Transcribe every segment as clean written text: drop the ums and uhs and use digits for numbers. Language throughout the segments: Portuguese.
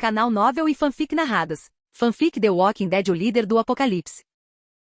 Canal Novel e Fanfic Narradas. Fanfic The Walking Dead, o líder do apocalipse.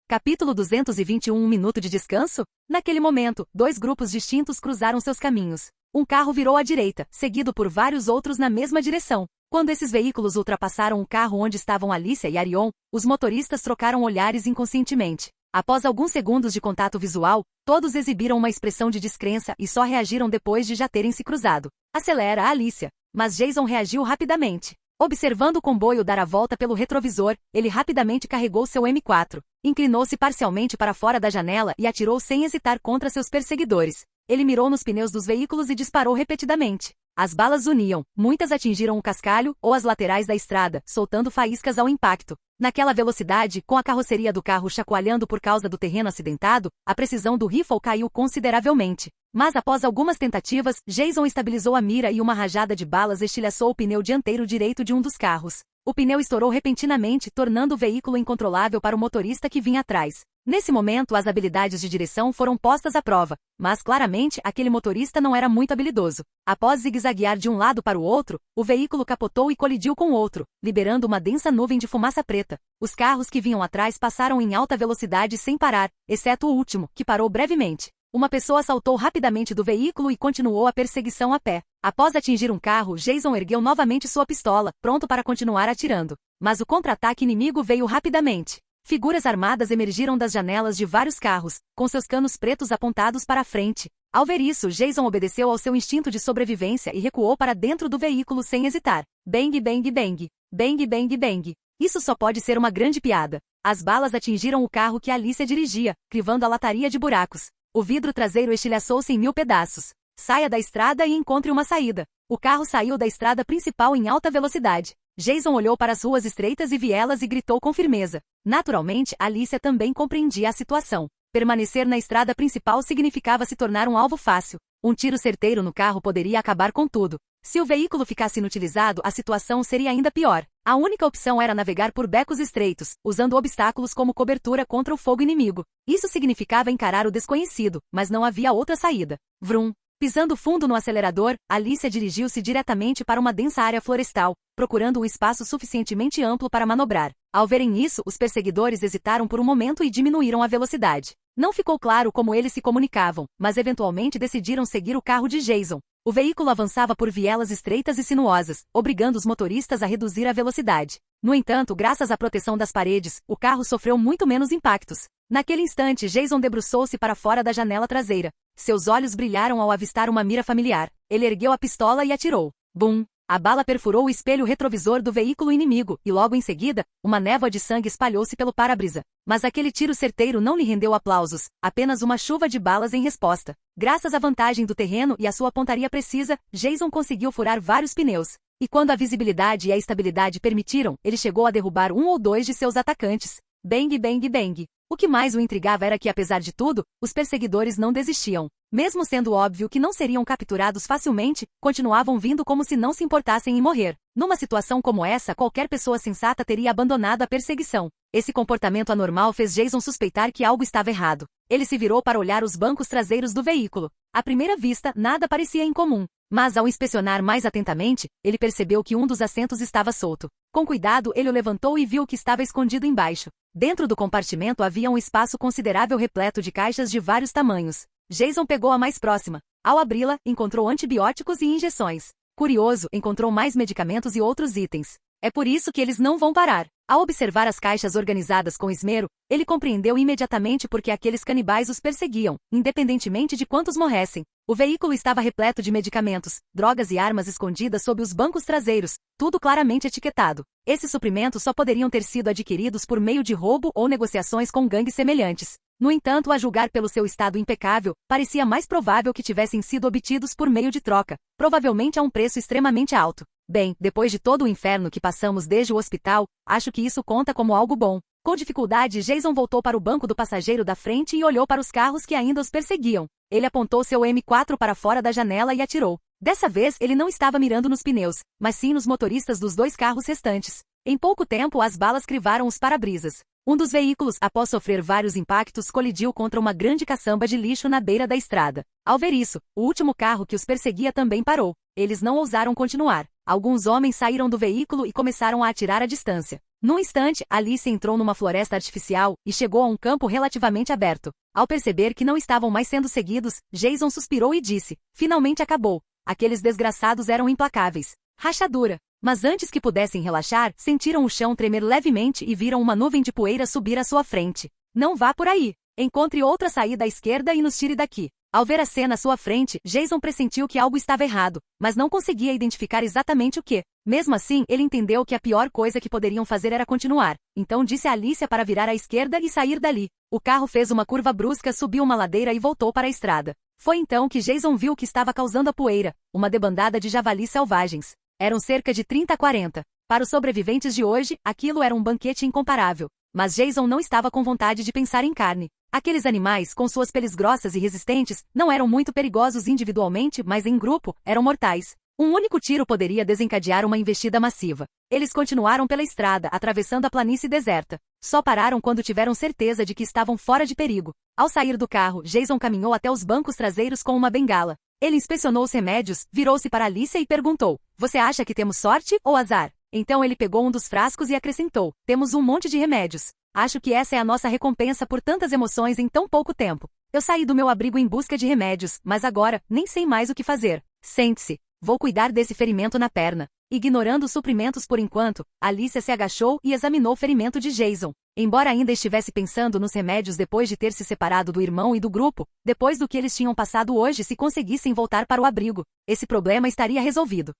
Capítulo 221. Um minuto de descanso? Naquele momento, dois grupos distintos cruzaram seus caminhos. Um carro virou à direita, seguido por vários outros na mesma direção. Quando esses veículos ultrapassaram o carro onde estavam Alicia e Arion, os motoristas trocaram olhares inconscientemente. Após alguns segundos de contato visual, todos exibiram uma expressão de descrença e só reagiram depois de já terem se cruzado. Acelera a Alicia, mas Jason reagiu rapidamente. Observando o comboio dar a volta pelo retrovisor, ele rapidamente carregou seu M4, inclinou-se parcialmente para fora da janela e atirou sem hesitar contra seus perseguidores. Ele mirou nos pneus dos veículos e disparou repetidamente. As balas uniam, muitas atingiram o cascalho ou as laterais da estrada, soltando faíscas ao impacto. Naquela velocidade, com a carroceria do carro chacoalhando por causa do terreno acidentado, a precisão do rifle caiu consideravelmente. Mas após algumas tentativas, Jason estabilizou a mira e uma rajada de balas estilhaçou o pneu dianteiro direito de um dos carros. O pneu estourou repentinamente, tornando o veículo incontrolável para o motorista que vinha atrás. Nesse momento, as habilidades de direção foram postas à prova, mas claramente aquele motorista não era muito habilidoso. Após zigue-zaguear de um lado para o outro, o veículo capotou e colidiu com o outro, liberando uma densa nuvem de fumaça preta. Os carros que vinham atrás passaram em alta velocidade sem parar, exceto o último, que parou brevemente. Uma pessoa saltou rapidamente do veículo e continuou a perseguição a pé. Após atingir um carro, Jason ergueu novamente sua pistola, pronto para continuar atirando. Mas o contra-ataque inimigo veio rapidamente. Figuras armadas emergiram das janelas de vários carros, com seus canos pretos apontados para a frente. Ao ver isso, Jason obedeceu ao seu instinto de sobrevivência e recuou para dentro do veículo sem hesitar. Bang, bang, bang. Bang, bang, bang. Isso só pode ser uma grande piada. As balas atingiram o carro que Alicia dirigia, crivando a lataria de buracos. O vidro traseiro estilhaçou-se em 1000 pedaços. Saia da estrada e encontre uma saída. O carro saiu da estrada principal em alta velocidade. Jason olhou para as ruas estreitas e vielas e gritou com firmeza. Naturalmente, Alicia também compreendia a situação. Permanecer na estrada principal significava se tornar um alvo fácil. Um tiro certeiro no carro poderia acabar com tudo. Se o veículo ficasse inutilizado, a situação seria ainda pior. A única opção era navegar por becos estreitos, usando obstáculos como cobertura contra o fogo inimigo. Isso significava encarar o desconhecido, mas não havia outra saída. Vrum. Pisando fundo no acelerador, Alicia dirigiu-se diretamente para uma densa área florestal, procurando um espaço suficientemente amplo para manobrar. Ao verem isso, os perseguidores hesitaram por um momento e diminuíram a velocidade. Não ficou claro como eles se comunicavam, mas eventualmente decidiram seguir o carro de Jason. O veículo avançava por vielas estreitas e sinuosas, obrigando os motoristas a reduzir a velocidade. No entanto, graças à proteção das paredes, o carro sofreu muito menos impactos. Naquele instante, Jason debruçou-se para fora da janela traseira. Seus olhos brilharam ao avistar uma mira familiar. Ele ergueu a pistola e atirou. Bum! A bala perfurou o espelho retrovisor do veículo inimigo, e logo em seguida, uma névoa de sangue espalhou-se pelo para-brisa. Mas aquele tiro certeiro não lhe rendeu aplausos, apenas uma chuva de balas em resposta. Graças à vantagem do terreno e à sua pontaria precisa, Jason conseguiu furar vários pneus. E quando a visibilidade e a estabilidade permitiram, ele chegou a derrubar um ou dois de seus atacantes. Bang, bang, bang. O que mais o intrigava era que, apesar de tudo, os perseguidores não desistiam. Mesmo sendo óbvio que não seriam capturados facilmente, continuavam vindo como se não se importassem em morrer. Numa situação como essa, qualquer pessoa sensata teria abandonado a perseguição. Esse comportamento anormal fez Jason suspeitar que algo estava errado. Ele se virou para olhar os bancos traseiros do veículo. À primeira vista, nada parecia incomum. Mas ao inspecionar mais atentamente, ele percebeu que um dos assentos estava solto. Com cuidado, ele o levantou e viu o que estava escondido embaixo. Dentro do compartimento havia um espaço considerável repleto de caixas de vários tamanhos. Jason pegou a mais próxima. Ao abri-la, encontrou antibióticos e injeções. Curioso, encontrou mais medicamentos e outros itens. É por isso que eles não vão parar. Ao observar as caixas organizadas com esmero, ele compreendeu imediatamente por que aqueles canibais os perseguiam, independentemente de quantos morressem. O veículo estava repleto de medicamentos, drogas e armas escondidas sob os bancos traseiros, tudo claramente etiquetado. Esses suprimentos só poderiam ter sido adquiridos por meio de roubo ou negociações com gangues semelhantes. No entanto, a julgar pelo seu estado impecável, parecia mais provável que tivessem sido obtidos por meio de troca, provavelmente a um preço extremamente alto. Bem, depois de todo o inferno que passamos desde o hospital, acho que isso conta como algo bom. Com dificuldade, Jason voltou para o banco do passageiro da frente e olhou para os carros que ainda os perseguiam. Ele apontou seu M4 para fora da janela e atirou. Dessa vez, ele não estava mirando nos pneus, mas sim nos motoristas dos dois carros restantes. Em pouco tempo, as balas crivaram os para-brisas. Um dos veículos, após sofrer vários impactos, colidiu contra uma grande caçamba de lixo na beira da estrada. Ao ver isso, o último carro que os perseguia também parou. Eles não ousaram continuar. Alguns homens saíram do veículo e começaram a atirar à distância. Num instante, Alice entrou numa floresta artificial e chegou a um campo relativamente aberto. Ao perceber que não estavam mais sendo seguidos, Jason suspirou e disse: finalmente acabou. Aqueles desgraçados eram implacáveis. Rachadura. Mas antes que pudessem relaxar, sentiram o chão tremer levemente e viram uma nuvem de poeira subir à sua frente. Não vá por aí. Encontre outra saída à esquerda e nos tire daqui. Ao ver a cena à sua frente, Jason pressentiu que algo estava errado, mas não conseguia identificar exatamente o que. Mesmo assim, ele entendeu que a pior coisa que poderiam fazer era continuar. Então disse a Alicia para virar à esquerda e sair dali. O carro fez uma curva brusca, subiu uma ladeira e voltou para a estrada. Foi então que Jason viu o que estava causando a poeira, uma debandada de javalis selvagens. Eram cerca de 30 a 40. Para os sobreviventes de hoje, aquilo era um banquete incomparável. Mas Jason não estava com vontade de pensar em carne. Aqueles animais, com suas peles grossas e resistentes, não eram muito perigosos individualmente, mas em grupo, eram mortais. Um único tiro poderia desencadear uma investida massiva. Eles continuaram pela estrada, atravessando a planície deserta. Só pararam quando tiveram certeza de que estavam fora de perigo. Ao sair do carro, Jason caminhou até os bancos traseiros com uma bengala. Ele inspecionou os remédios, virou-se para Alicia e perguntou: você acha que temos sorte ou azar? Então ele pegou um dos frascos e acrescentou: temos um monte de remédios. Acho que essa é a nossa recompensa por tantas emoções em tão pouco tempo. Eu saí do meu abrigo em busca de remédios, mas agora, nem sei mais o que fazer. Sente-se. Vou cuidar desse ferimento na perna. Ignorando os suprimentos por enquanto, Alicia se agachou e examinou o ferimento de Jason. Embora ainda estivesse pensando nos remédios depois de ter se separado do irmão e do grupo, depois do que eles tinham passado hoje, se conseguissem voltar para o abrigo, esse problema estaria resolvido.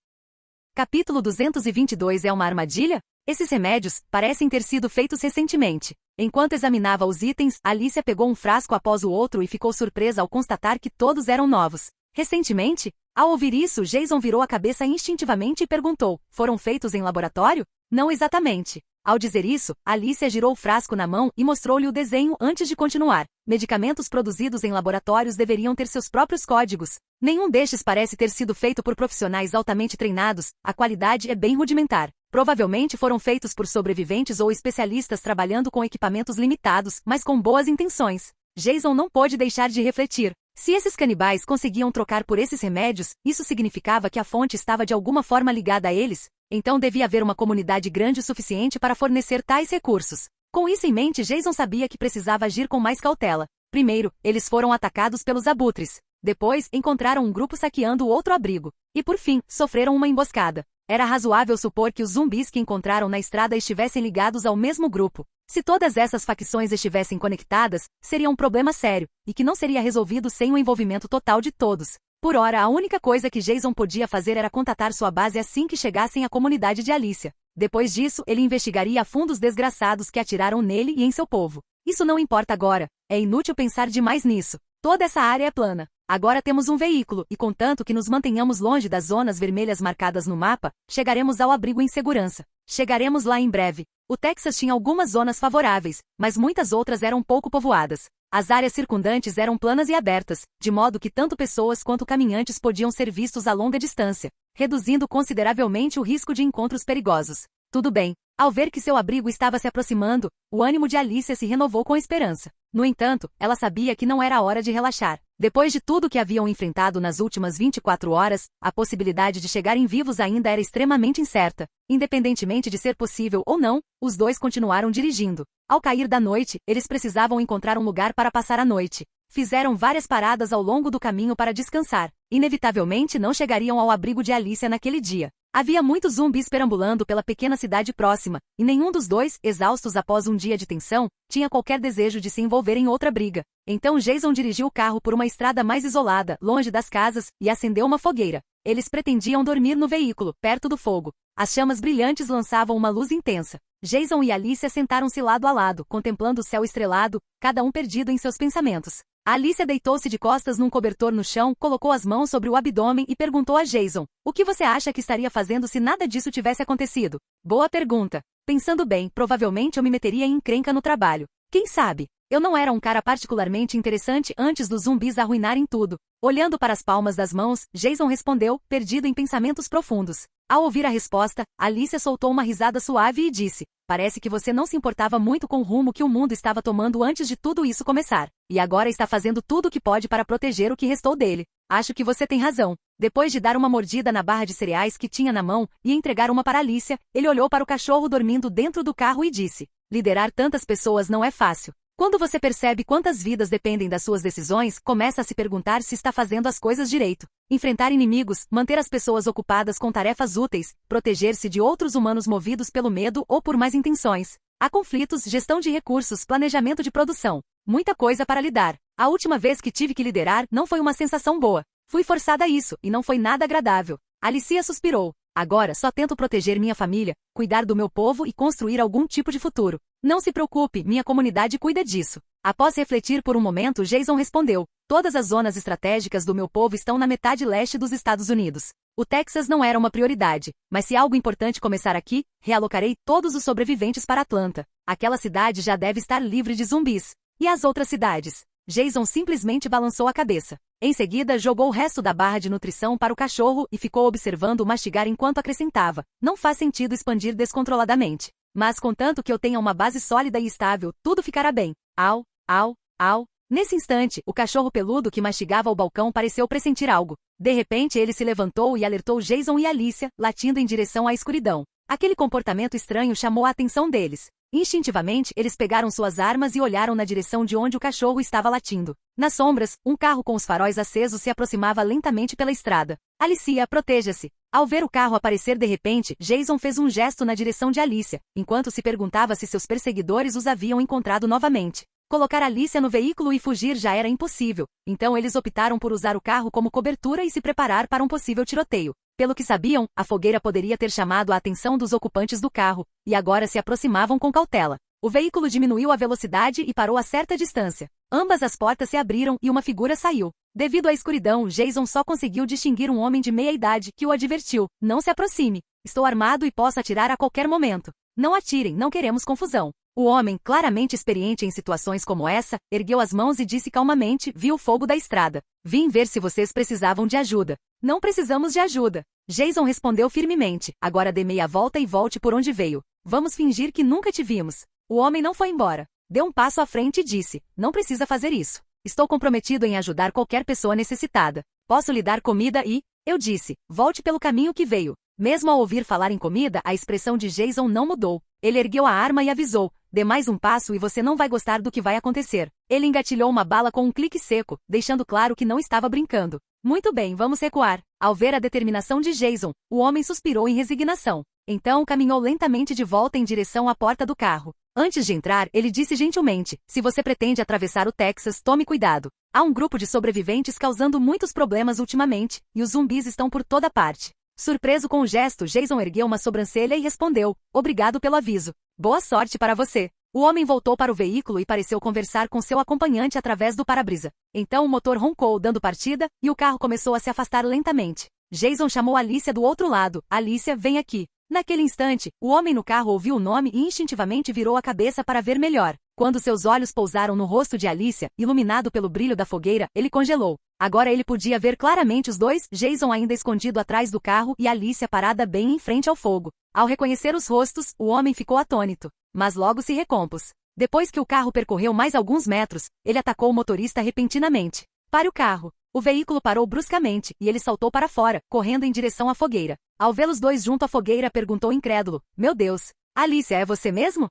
Capítulo 222 é uma armadilha? Esses remédios parecem ter sido feitos recentemente. Enquanto examinava os itens, Alicia pegou um frasco após o outro e ficou surpresa ao constatar que todos eram novos. Recentemente? Ao ouvir isso, Jason virou a cabeça instintivamente e perguntou: foram feitos em laboratório? Não exatamente. Ao dizer isso, Alicia girou o frasco na mão e mostrou-lhe o desenho antes de continuar. Medicamentos produzidos em laboratórios deveriam ter seus próprios códigos. Nenhum destes parece ter sido feito por profissionais altamente treinados, a qualidade é bem rudimentar. Provavelmente foram feitos por sobreviventes ou especialistas trabalhando com equipamentos limitados, mas com boas intenções. Jason não pôde deixar de refletir. Se esses canibais conseguiam trocar por esses remédios, isso significava que a fonte estava de alguma forma ligada a eles. Então devia haver uma comunidade grande o suficiente para fornecer tais recursos. Com isso em mente, Jason sabia que precisava agir com mais cautela. Primeiro, eles foram atacados pelos abutres. Depois, encontraram um grupo saqueando outro abrigo. E por fim, sofreram uma emboscada. Era razoável supor que os zumbis que encontraram na estrada estivessem ligados ao mesmo grupo. Se todas essas facções estivessem conectadas, seria um problema sério, e que não seria resolvido sem o envolvimento total de todos. Por ora, a única coisa que Jason podia fazer era contatar sua base assim que chegassem à comunidade de Alicia. Depois disso, ele investigaria a fundo os desgraçados que atiraram nele e em seu povo. Isso não importa agora. É inútil pensar demais nisso. Toda essa área é plana. Agora temos um veículo, e contanto que nos mantenhamos longe das zonas vermelhas marcadas no mapa, chegaremos ao abrigo em segurança. Chegaremos lá em breve. O Texas tinha algumas zonas favoráveis, mas muitas outras eram pouco povoadas. As áreas circundantes eram planas e abertas, de modo que tanto pessoas quanto caminhantes podiam ser vistos a longa distância, reduzindo consideravelmente o risco de encontros perigosos. Tudo bem. Ao ver que seu abrigo estava se aproximando, o ânimo de Alicia se renovou com esperança. No entanto, ela sabia que não era a hora de relaxar. Depois de tudo que haviam enfrentado nas últimas 24 horas, a possibilidade de chegarem vivos ainda era extremamente incerta. Independentemente de ser possível ou não, os dois continuaram dirigindo. Ao cair da noite, eles precisavam encontrar um lugar para passar a noite. Fizeram várias paradas ao longo do caminho para descansar. Inevitavelmente não chegariam ao abrigo de Alicia naquele dia. Havia muitos zumbis perambulando pela pequena cidade próxima, e nenhum dos dois, exaustos após um dia de tensão, tinha qualquer desejo de se envolver em outra briga. Então Jason dirigiu o carro por uma estrada mais isolada, longe das casas, e acendeu uma fogueira. Eles pretendiam dormir no veículo, perto do fogo. As chamas brilhantes lançavam uma luz intensa. Jason e Alicia sentaram-se lado a lado, contemplando o céu estrelado, cada um perdido em seus pensamentos. Alicia deitou-se de costas num cobertor no chão, colocou as mãos sobre o abdômen e perguntou a Jason: o que você acha que estaria fazendo se nada disso tivesse acontecido? Boa pergunta. Pensando bem, provavelmente eu me meteria em encrenca no trabalho. Quem sabe? Eu não era um cara particularmente interessante antes dos zumbis arruinarem tudo. Olhando para as palmas das mãos, Jason respondeu, perdido em pensamentos profundos. Ao ouvir a resposta, Alicia soltou uma risada suave e disse: parece que você não se importava muito com o rumo que o mundo estava tomando antes de tudo isso começar. E agora está fazendo tudo o que pode para proteger o que restou dele. Acho que você tem razão. Depois de dar uma mordida na barra de cereais que tinha na mão e entregar uma para Alicia, ele olhou para o cachorro dormindo dentro do carro e disse: liderar tantas pessoas não é fácil. Quando você percebe quantas vidas dependem das suas decisões, começa a se perguntar se está fazendo as coisas direito. Enfrentar inimigos, manter as pessoas ocupadas com tarefas úteis, proteger-se de outros humanos movidos pelo medo ou por más intenções. Há conflitos, gestão de recursos, planejamento de produção. Muita coisa para lidar. A última vez que tive que liderar não foi uma sensação boa. Fui forçada a isso, e não foi nada agradável. Alicia suspirou. Agora só tento proteger minha família, cuidar do meu povo e construir algum tipo de futuro. Não se preocupe, minha comunidade cuida disso. Após refletir por um momento, Jason respondeu: todas as zonas estratégicas do meu povo estão na metade leste dos Estados Unidos. O Texas não era uma prioridade, mas se algo importante começar aqui, realocarei todos os sobreviventes para Atlanta. Aquela cidade já deve estar livre de zumbis. E as outras cidades? Jason simplesmente balançou a cabeça. Em seguida, jogou o resto da barra de nutrição para o cachorro e ficou observando-o mastigar enquanto acrescentava: não faz sentido expandir descontroladamente. Mas contanto que eu tenha uma base sólida e estável, tudo ficará bem. Au, au, au. Nesse instante, o cachorro peludo que mastigava ao balcão pareceu pressentir algo. De repente ele se levantou e alertou Jason e Alicia, latindo em direção à escuridão. Aquele comportamento estranho chamou a atenção deles. Instintivamente, eles pegaram suas armas e olharam na direção de onde o cachorro estava latindo. Nas sombras, um carro com os faróis acesos se aproximava lentamente pela estrada. Alicia, proteja-se. Ao ver o carro aparecer de repente, Jason fez um gesto na direção de Alicia, enquanto se perguntava se seus perseguidores os haviam encontrado novamente. Colocar Alicia no veículo e fugir já era impossível, então eles optaram por usar o carro como cobertura e se preparar para um possível tiroteio. Pelo que sabiam, a fogueira poderia ter chamado a atenção dos ocupantes do carro, e agora se aproximavam com cautela. O veículo diminuiu a velocidade e parou a certa distância. Ambas as portas se abriram e uma figura saiu. Devido à escuridão, Jason só conseguiu distinguir um homem de meia idade que o advertiu: não se aproxime. Estou armado e posso atirar a qualquer momento. Não atirem, não queremos confusão. O homem, claramente experiente em situações como essa, ergueu as mãos e disse calmamente: vi o fogo da estrada. Vim ver se vocês precisavam de ajuda. Não precisamos de ajuda. Jason respondeu firmemente: agora dê meia volta e volte por onde veio. Vamos fingir que nunca te vimos. O homem não foi embora. Deu um passo à frente e disse: não precisa fazer isso. Estou comprometido em ajudar qualquer pessoa necessitada. Posso lhe dar comida e... Eu disse: volte pelo caminho que veio. Mesmo ao ouvir falar em comida, a expressão de Jason não mudou. Ele ergueu a arma e avisou: dê mais um passo e você não vai gostar do que vai acontecer. Ele engatilhou uma bala com um clique seco, deixando claro que não estava brincando. Muito bem, vamos recuar. Ao ver a determinação de Jason, o homem suspirou em resignação. Então caminhou lentamente de volta em direção à porta do carro. Antes de entrar, ele disse gentilmente: se você pretende atravessar o Texas, tome cuidado. Há um grupo de sobreviventes causando muitos problemas ultimamente, e os zumbis estão por toda parte. Surpreso com o gesto, Jason ergueu uma sobrancelha e respondeu: obrigado pelo aviso. Boa sorte para você. O homem voltou para o veículo e pareceu conversar com seu acompanhante através do para-brisa. Então o motor roncou dando partida, e o carro começou a se afastar lentamente. Jason chamou Alicia do outro lado: Alicia, vem aqui. Naquele instante, o homem no carro ouviu o nome e instintivamente virou a cabeça para ver melhor. Quando seus olhos pousaram no rosto de Alicia, iluminado pelo brilho da fogueira, ele congelou. Agora ele podia ver claramente os dois, Jason ainda escondido atrás do carro e Alicia parada bem em frente ao fogo. Ao reconhecer os rostos, o homem ficou atônito, mas logo se recompôs. Depois que o carro percorreu mais alguns metros, ele atacou o motorista repentinamente. Pare o carro. O veículo parou bruscamente, e ele saltou para fora, correndo em direção à fogueira. Ao vê-los dois junto à fogueira, perguntou incrédulo: meu Deus, Alicia, é você mesmo?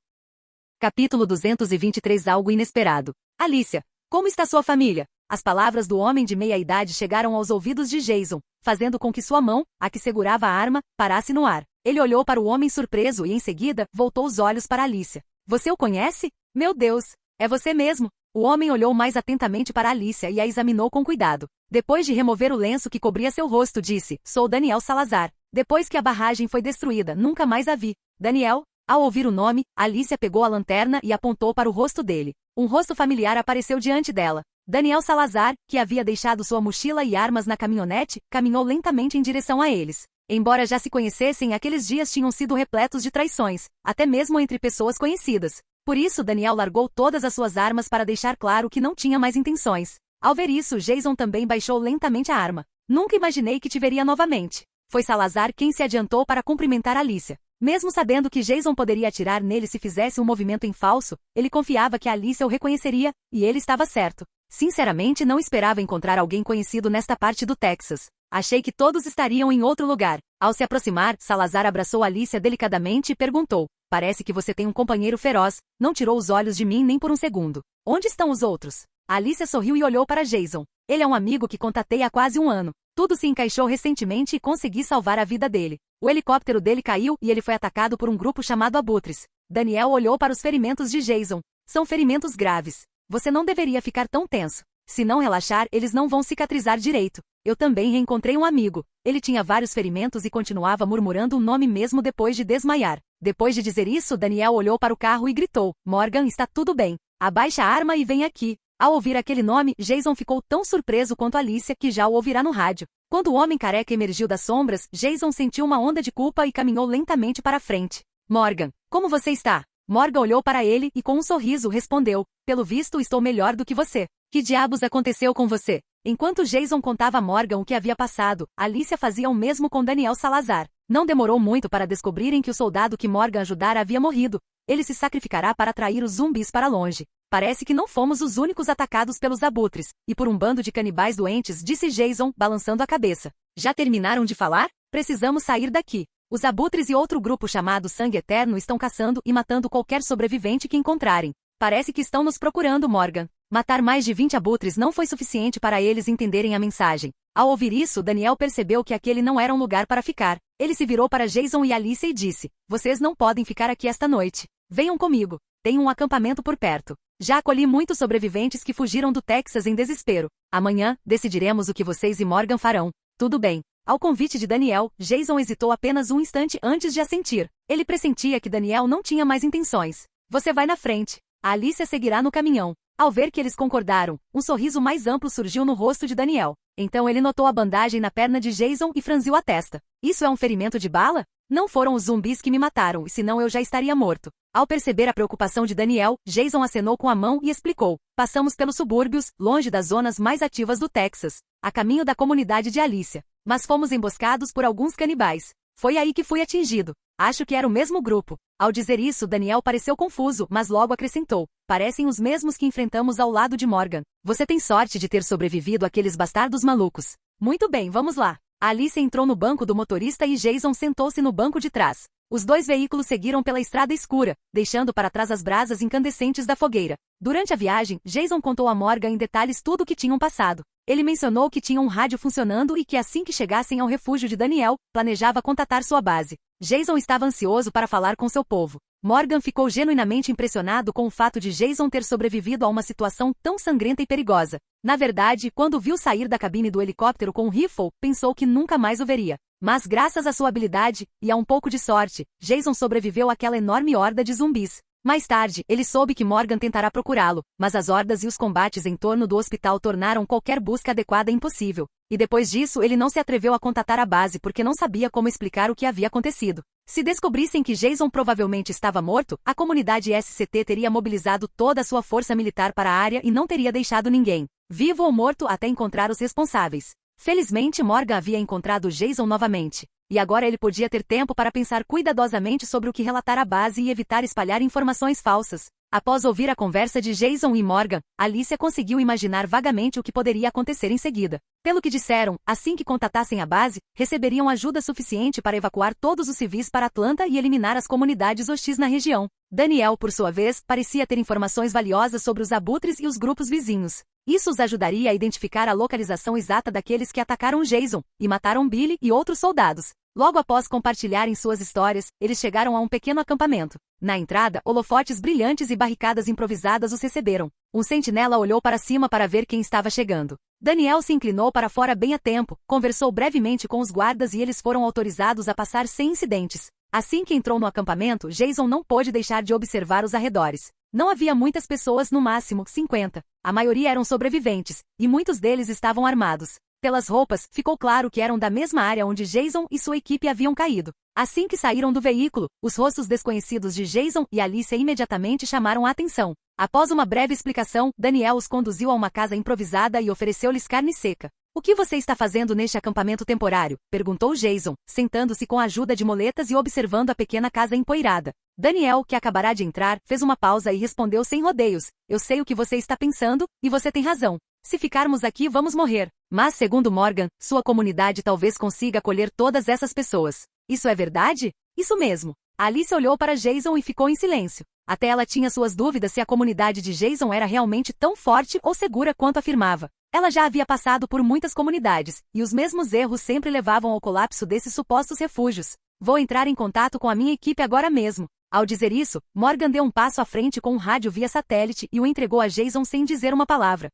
Capítulo 223 Algo inesperado. Alicia, como está sua família? As palavras do homem de meia-idade chegaram aos ouvidos de Jason, fazendo com que sua mão, a que segurava a arma, parasse no ar. Ele olhou para o homem surpreso e, em seguida, voltou os olhos para Alicia. Você o conhece? Meu Deus, é você mesmo. O homem olhou mais atentamente para Alicia e a examinou com cuidado. Depois de remover o lenço que cobria seu rosto, disse: sou Daniel Salazar. Depois que a barragem foi destruída, nunca mais a vi. Daniel? Ao ouvir o nome, Alicia pegou a lanterna e apontou para o rosto dele. Um rosto familiar apareceu diante dela. Daniel Salazar, que havia deixado sua mochila e armas na caminhonete, caminhou lentamente em direção a eles. Embora já se conhecessem, aqueles dias tinham sido repletos de traições, até mesmo entre pessoas conhecidas. Por isso, Daniel largou todas as suas armas para deixar claro que não tinha mais intenções. Ao ver isso, Jason também baixou lentamente a arma. Nunca imaginei que te veria novamente. Foi Salazar quem se adiantou para cumprimentar Alicia. Mesmo sabendo que Jason poderia atirar nele se fizesse um movimento em falso, ele confiava que Alicia o reconheceria, e ele estava certo. Sinceramente, não esperava encontrar alguém conhecido nesta parte do Texas. Achei que todos estariam em outro lugar. Ao se aproximar, Salazar abraçou Alicia delicadamente e perguntou: parece que você tem um companheiro feroz. Não tirou os olhos de mim nem por um segundo. Onde estão os outros? Alicia sorriu e olhou para Jason. Ele é um amigo que contatei há quase um ano. Tudo se encaixou recentemente e consegui salvar a vida dele. O helicóptero dele caiu e ele foi atacado por um grupo chamado Abutres. Daniel olhou para os ferimentos de Jason. São ferimentos graves. Você não deveria ficar tão tenso. Se não relaxar, eles não vão cicatrizar direito. Eu também reencontrei um amigo. Ele tinha vários ferimentos e continuava murmurando o nome mesmo depois de desmaiar. Depois de dizer isso, Daniel olhou para o carro e gritou: Morgan, está tudo bem. Abaixa a arma e vem aqui. Ao ouvir aquele nome, Jason ficou tão surpreso quanto Alicia que já o ouvirá no rádio. Quando o homem careca emergiu das sombras, Jason sentiu uma onda de culpa e caminhou lentamente para a frente. Morgan, como você está? Morgan olhou para ele e com um sorriso respondeu: pelo visto estou melhor do que você. Que diabos aconteceu com você? Enquanto Jason contava a Morgan o que havia passado, Alicia fazia o mesmo com Daniel Salazar. Não demorou muito para descobrirem que o soldado que Morgan ajudara havia morrido. Ele se sacrificará para atrair os zumbis para longe. Parece que não fomos os únicos atacados pelos abutres, e por um bando de canibais doentes, disse Jason, balançando a cabeça. Já terminaram de falar? Precisamos sair daqui. Os abutres e outro grupo chamado Sangue Eterno estão caçando e matando qualquer sobrevivente que encontrarem. Parece que estão nos procurando, Morgan. Matar mais de 20 abutres não foi suficiente para eles entenderem a mensagem. Ao ouvir isso, Daniel percebeu que aquele não era um lugar para ficar. Ele se virou para Jason e Alicia e disse: vocês não podem ficar aqui esta noite. Venham comigo. Tem um acampamento por perto. Já acolhi muitos sobreviventes que fugiram do Texas em desespero. Amanhã, decidiremos o que vocês e Morgan farão. Tudo bem. Ao convite de Daniel, Jason hesitou apenas um instante antes de assentir. Ele pressentia que Daniel não tinha mais intenções. Você vai na frente. A Alicia seguirá no caminhão. Ao ver que eles concordaram, um sorriso mais amplo surgiu no rosto de Daniel. Então ele notou a bandagem na perna de Jason e franziu a testa. Isso é um ferimento de bala? Não foram os zumbis que me mataram, senão eu já estaria morto. Ao perceber a preocupação de Daniel, Jason acenou com a mão e explicou: passamos pelos subúrbios, longe das zonas mais ativas do Texas, a caminho da comunidade de Alicia. Mas fomos emboscados por alguns canibais. Foi aí que fui atingido. Acho que era o mesmo grupo. Ao dizer isso, Daniel pareceu confuso, mas logo acrescentou: parecem os mesmos que enfrentamos ao lado de Morgan. Você tem sorte de ter sobrevivido àqueles bastardos malucos. Muito bem, vamos lá. A Alicia entrou no banco do motorista e Jason sentou-se no banco de trás. Os dois veículos seguiram pela estrada escura, deixando para trás as brasas incandescentes da fogueira. Durante a viagem, Jason contou a Morgan em detalhes tudo o que tinham passado. Ele mencionou que tinha um rádio funcionando e que assim que chegassem ao refúgio de Daniel, planejava contatar sua base. Jason estava ansioso para falar com seu povo. Morgan ficou genuinamente impressionado com o fato de Jason ter sobrevivido a uma situação tão sangrenta e perigosa. Na verdade, quando viu sair da cabine do helicóptero com um rifle, pensou que nunca mais o veria. Mas graças à sua habilidade, e a um pouco de sorte, Jason sobreviveu àquela enorme horda de zumbis. Mais tarde, ele soube que Morgan tentará procurá-lo, mas as hordas e os combates em torno do hospital tornaram qualquer busca adequada impossível. E depois disso, ele não se atreveu a contatar a base porque não sabia como explicar o que havia acontecido. Se descobrissem que Jason provavelmente estava morto, a comunidade SCT teria mobilizado toda a sua força militar para a área e não teria deixado ninguém, vivo ou morto, até encontrar os responsáveis. Felizmente, Morgan havia encontrado Jason novamente. E agora ele podia ter tempo para pensar cuidadosamente sobre o que relatar à base e evitar espalhar informações falsas. Após ouvir a conversa de Jason e Morgan, Alicia conseguiu imaginar vagamente o que poderia acontecer em seguida. Pelo que disseram, assim que contatassem a base, receberiam ajuda suficiente para evacuar todos os civis para Atlanta e eliminar as comunidades hostis na região. Daniel, por sua vez, parecia ter informações valiosas sobre os abutres e os grupos vizinhos. Isso os ajudaria a identificar a localização exata daqueles que atacaram Jason e mataram Billy e outros soldados. Logo após compartilharem suas histórias, eles chegaram a um pequeno acampamento. Na entrada, holofotes brilhantes e barricadas improvisadas os receberam. Um sentinela olhou para cima para ver quem estava chegando. Daniel se inclinou para fora bem a tempo, conversou brevemente com os guardas e eles foram autorizados a passar sem incidentes. Assim que entrou no acampamento, Jason não pôde deixar de observar os arredores. Não havia muitas pessoas, no máximo 50. A maioria eram sobreviventes, e muitos deles estavam armados. Pelas roupas, ficou claro que eram da mesma área onde Jason e sua equipe haviam caído. Assim que saíram do veículo, os rostos desconhecidos de Jason e Alicia imediatamente chamaram a atenção. Após uma breve explicação, Daniel os conduziu a uma casa improvisada e ofereceu-lhes carne seca. O que você está fazendo neste acampamento temporário? Perguntou Jason, sentando-se com a ajuda de moletas e observando a pequena casa empoeirada. Daniel, que acabará de entrar, fez uma pausa e respondeu sem rodeios. Eu sei o que você está pensando, e você tem razão. Se ficarmos aqui vamos morrer. Mas, segundo Morgan, sua comunidade talvez consiga acolher todas essas pessoas. Isso é verdade? Isso mesmo. Alice olhou para Jason e ficou em silêncio. Até ela tinha suas dúvidas se a comunidade de Jason era realmente tão forte ou segura quanto afirmava. Ela já havia passado por muitas comunidades, e os mesmos erros sempre levavam ao colapso desses supostos refúgios. Vou entrar em contato com a minha equipe agora mesmo. Ao dizer isso, Morgan deu um passo à frente com um rádio via satélite e o entregou a Jason sem dizer uma palavra.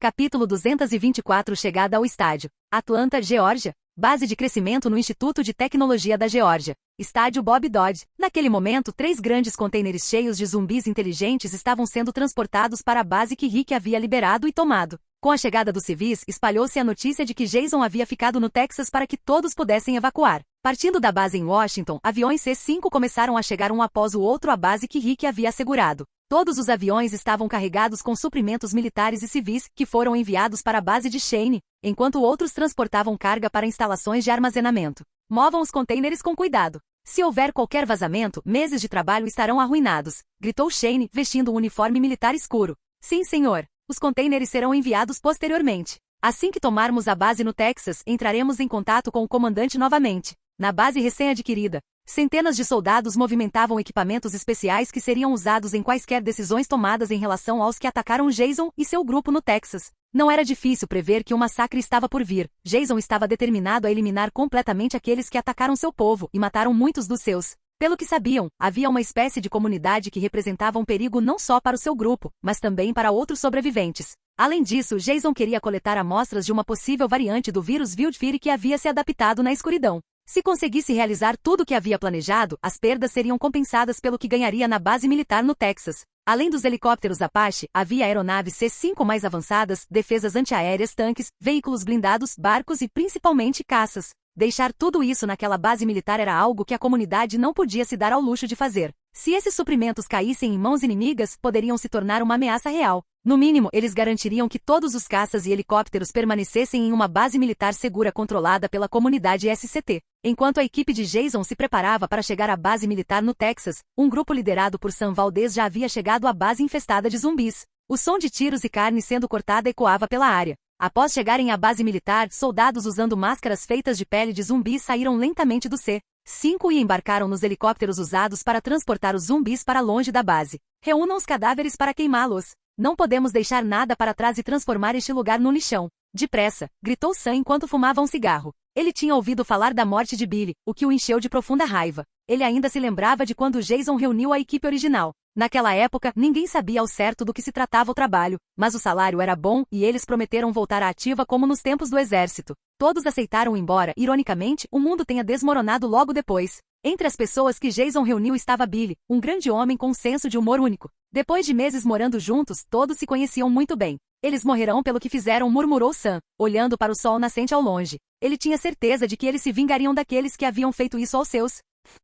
Capítulo 224 Chegada ao estádio. Atlanta, Geórgia. Base de crescimento no Instituto de Tecnologia da Geórgia. Estádio Bob Dodd. Naquele momento, 3 grandes contêineres cheios de zumbis inteligentes estavam sendo transportados para a base que Rick havia liberado e tomado. Com a chegada dos civis, espalhou-se a notícia de que Jason havia ficado no Texas para que todos pudessem evacuar. Partindo da base em Washington, aviões C-5 começaram a chegar um após o outro à base que Rick havia assegurado. Todos os aviões estavam carregados com suprimentos militares e civis que foram enviados para a base de Shane, enquanto outros transportavam carga para instalações de armazenamento. Movam os contêineres com cuidado. Se houver qualquer vazamento, meses de trabalho estarão arruinados, gritou Shane, vestindo um uniforme militar escuro. Sim, senhor. Os contêineres serão enviados posteriormente. Assim que tomarmos a base no Texas, entraremos em contato com o comandante novamente. Na base recém-adquirida, centenas de soldados movimentavam equipamentos especiais que seriam usados em quaisquer decisões tomadas em relação aos que atacaram Jason e seu grupo no Texas. Não era difícil prever que um massacre estava por vir. Jason estava determinado a eliminar completamente aqueles que atacaram seu povo e mataram muitos dos seus. Pelo que sabiam, havia uma espécie de comunidade que representava um perigo não só para o seu grupo, mas também para outros sobreviventes. Além disso, Jason queria coletar amostras de uma possível variante do vírus Wildfire que havia se adaptado na escuridão. Se conseguisse realizar tudo o que havia planejado, as perdas seriam compensadas pelo que ganharia na base militar no Texas. Além dos helicópteros Apache, havia aeronaves C-5 mais avançadas, defesas antiaéreas, tanques, veículos blindados, barcos e principalmente caças. Deixar tudo isso naquela base militar era algo que a comunidade não podia se dar ao luxo de fazer. Se esses suprimentos caíssem em mãos inimigas, poderiam se tornar uma ameaça real. No mínimo, eles garantiriam que todos os caças e helicópteros permanecessem em uma base militar segura controlada pela comunidade SCT. Enquanto a equipe de Jason se preparava para chegar à base militar no Texas, um grupo liderado por Sam Valdez já havia chegado à base infestada de zumbis. O som de tiros e carne sendo cortada ecoava pela área. Após chegarem à base militar, soldados usando máscaras feitas de pele de zumbis saíram lentamente do C-5 e embarcaram nos helicópteros usados para transportar os zumbis para longe da base. Reúnam os cadáveres para queimá-los. Não podemos deixar nada para trás e transformar este lugar num lixão. Depressa, gritou Sam enquanto fumava um cigarro. Ele tinha ouvido falar da morte de Billy, o que o encheu de profunda raiva. Ele ainda se lembrava de quando Jason reuniu a equipe original. Naquela época, ninguém sabia ao certo do que se tratava o trabalho, mas o salário era bom e eles prometeram voltar à ativa como nos tempos do exército. Todos aceitaram embora, ironicamente, o mundo tenha desmoronado logo depois. Entre as pessoas que Jason reuniu estava Billy, um grande homem com um senso de humor único. Depois de meses morando juntos, todos se conheciam muito bem. Eles morrerão pelo que fizeram, murmurou Sam, olhando para o sol nascente ao longe. Ele tinha certeza de que eles se vingariam daqueles que haviam feito isso aos seus.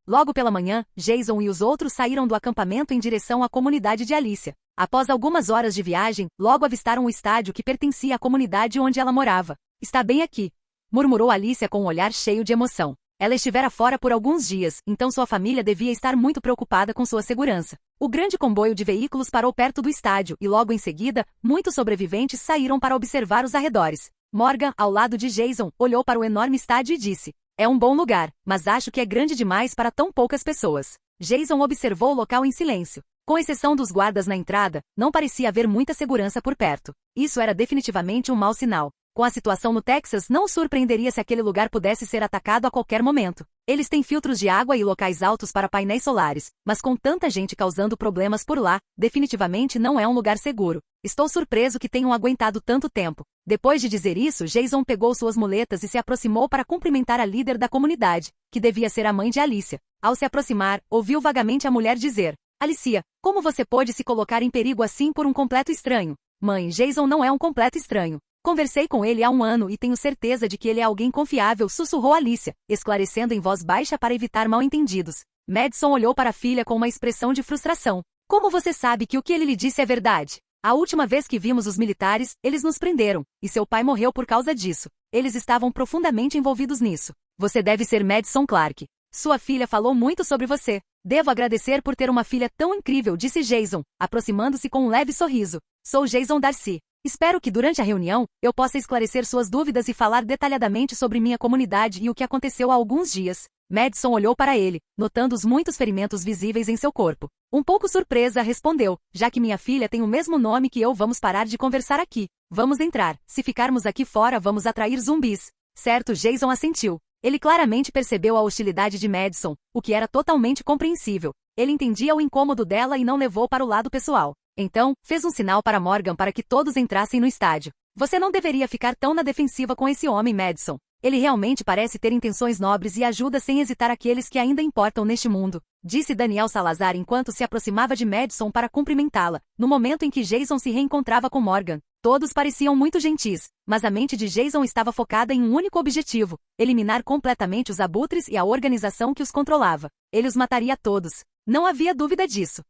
Logo pela manhã, Jason e os outros saíram do acampamento em direção à comunidade de Alicia. Após algumas horas de viagem, logo avistaram o estádio que pertencia à comunidade onde ela morava. Está bem aqui, murmurou Alicia com um olhar cheio de emoção. Ela estivera fora por alguns dias, então sua família devia estar muito preocupada com sua segurança. O grande comboio de veículos parou perto do estádio e logo em seguida, muitos sobreviventes saíram para observar os arredores. Morgan, ao lado de Jason, olhou para o enorme estádio e disse: "É um bom lugar, mas acho que é grande demais para tão poucas pessoas." Jason observou o local em silêncio. Com exceção dos guardas na entrada, não parecia haver muita segurança por perto. Isso era definitivamente um mau sinal. Com a situação no Texas, não o surpreenderia se aquele lugar pudesse ser atacado a qualquer momento. Eles têm filtros de água e locais altos para painéis solares, mas com tanta gente causando problemas por lá, definitivamente não é um lugar seguro. Estou surpreso que tenham aguentado tanto tempo. Depois de dizer isso, Jason pegou suas muletas e se aproximou para cumprimentar a líder da comunidade, que devia ser a mãe de Alicia. Ao se aproximar, ouviu vagamente a mulher dizer: "Alicia, como você pôde se colocar em perigo assim por um completo estranho?" "Mãe, Jason não é um completo estranho. Conversei com ele há um ano e tenho certeza de que ele é alguém confiável", sussurrou Alicia, esclarecendo em voz baixa para evitar mal-entendidos. Madison olhou para a filha com uma expressão de frustração. "Como você sabe que o que ele lhe disse é verdade? A última vez que vimos os militares, eles nos prenderam, e seu pai morreu por causa disso. Eles estavam profundamente envolvidos nisso. Você deve ser Madison Clark. Sua filha falou muito sobre você. Devo agradecer por ter uma filha tão incrível", disse Jason, aproximando-se com um leve sorriso. "Sou Jason Darcy." Espero que durante a reunião, eu possa esclarecer suas dúvidas e falar detalhadamente sobre minha comunidade e o que aconteceu há alguns dias. Madison olhou para ele, notando os muitos ferimentos visíveis em seu corpo. Um pouco surpresa, respondeu, já que minha filha tem o mesmo nome que eu, vamos parar de conversar aqui. Vamos entrar. Se ficarmos aqui fora, vamos atrair zumbis. Certo, Jason assentiu. Ele claramente percebeu a hostilidade de Madison, o que era totalmente compreensível. Ele entendia o incômodo dela e não levou para o lado pessoal. Então, fez um sinal para Morgan para que todos entrassem no estádio. Você não deveria ficar tão na defensiva com esse homem, Madison. Ele realmente parece ter intenções nobres e ajuda sem hesitar aqueles que ainda importam neste mundo, disse Daniel Salazar enquanto se aproximava de Madison para cumprimentá-la, no momento em que Jason se reencontrava com Morgan. Todos pareciam muito gentis, mas a mente de Jason estava focada em um único objetivo: eliminar completamente os abutres e a organização que os controlava. Ele os mataria todos. Não havia dúvida disso.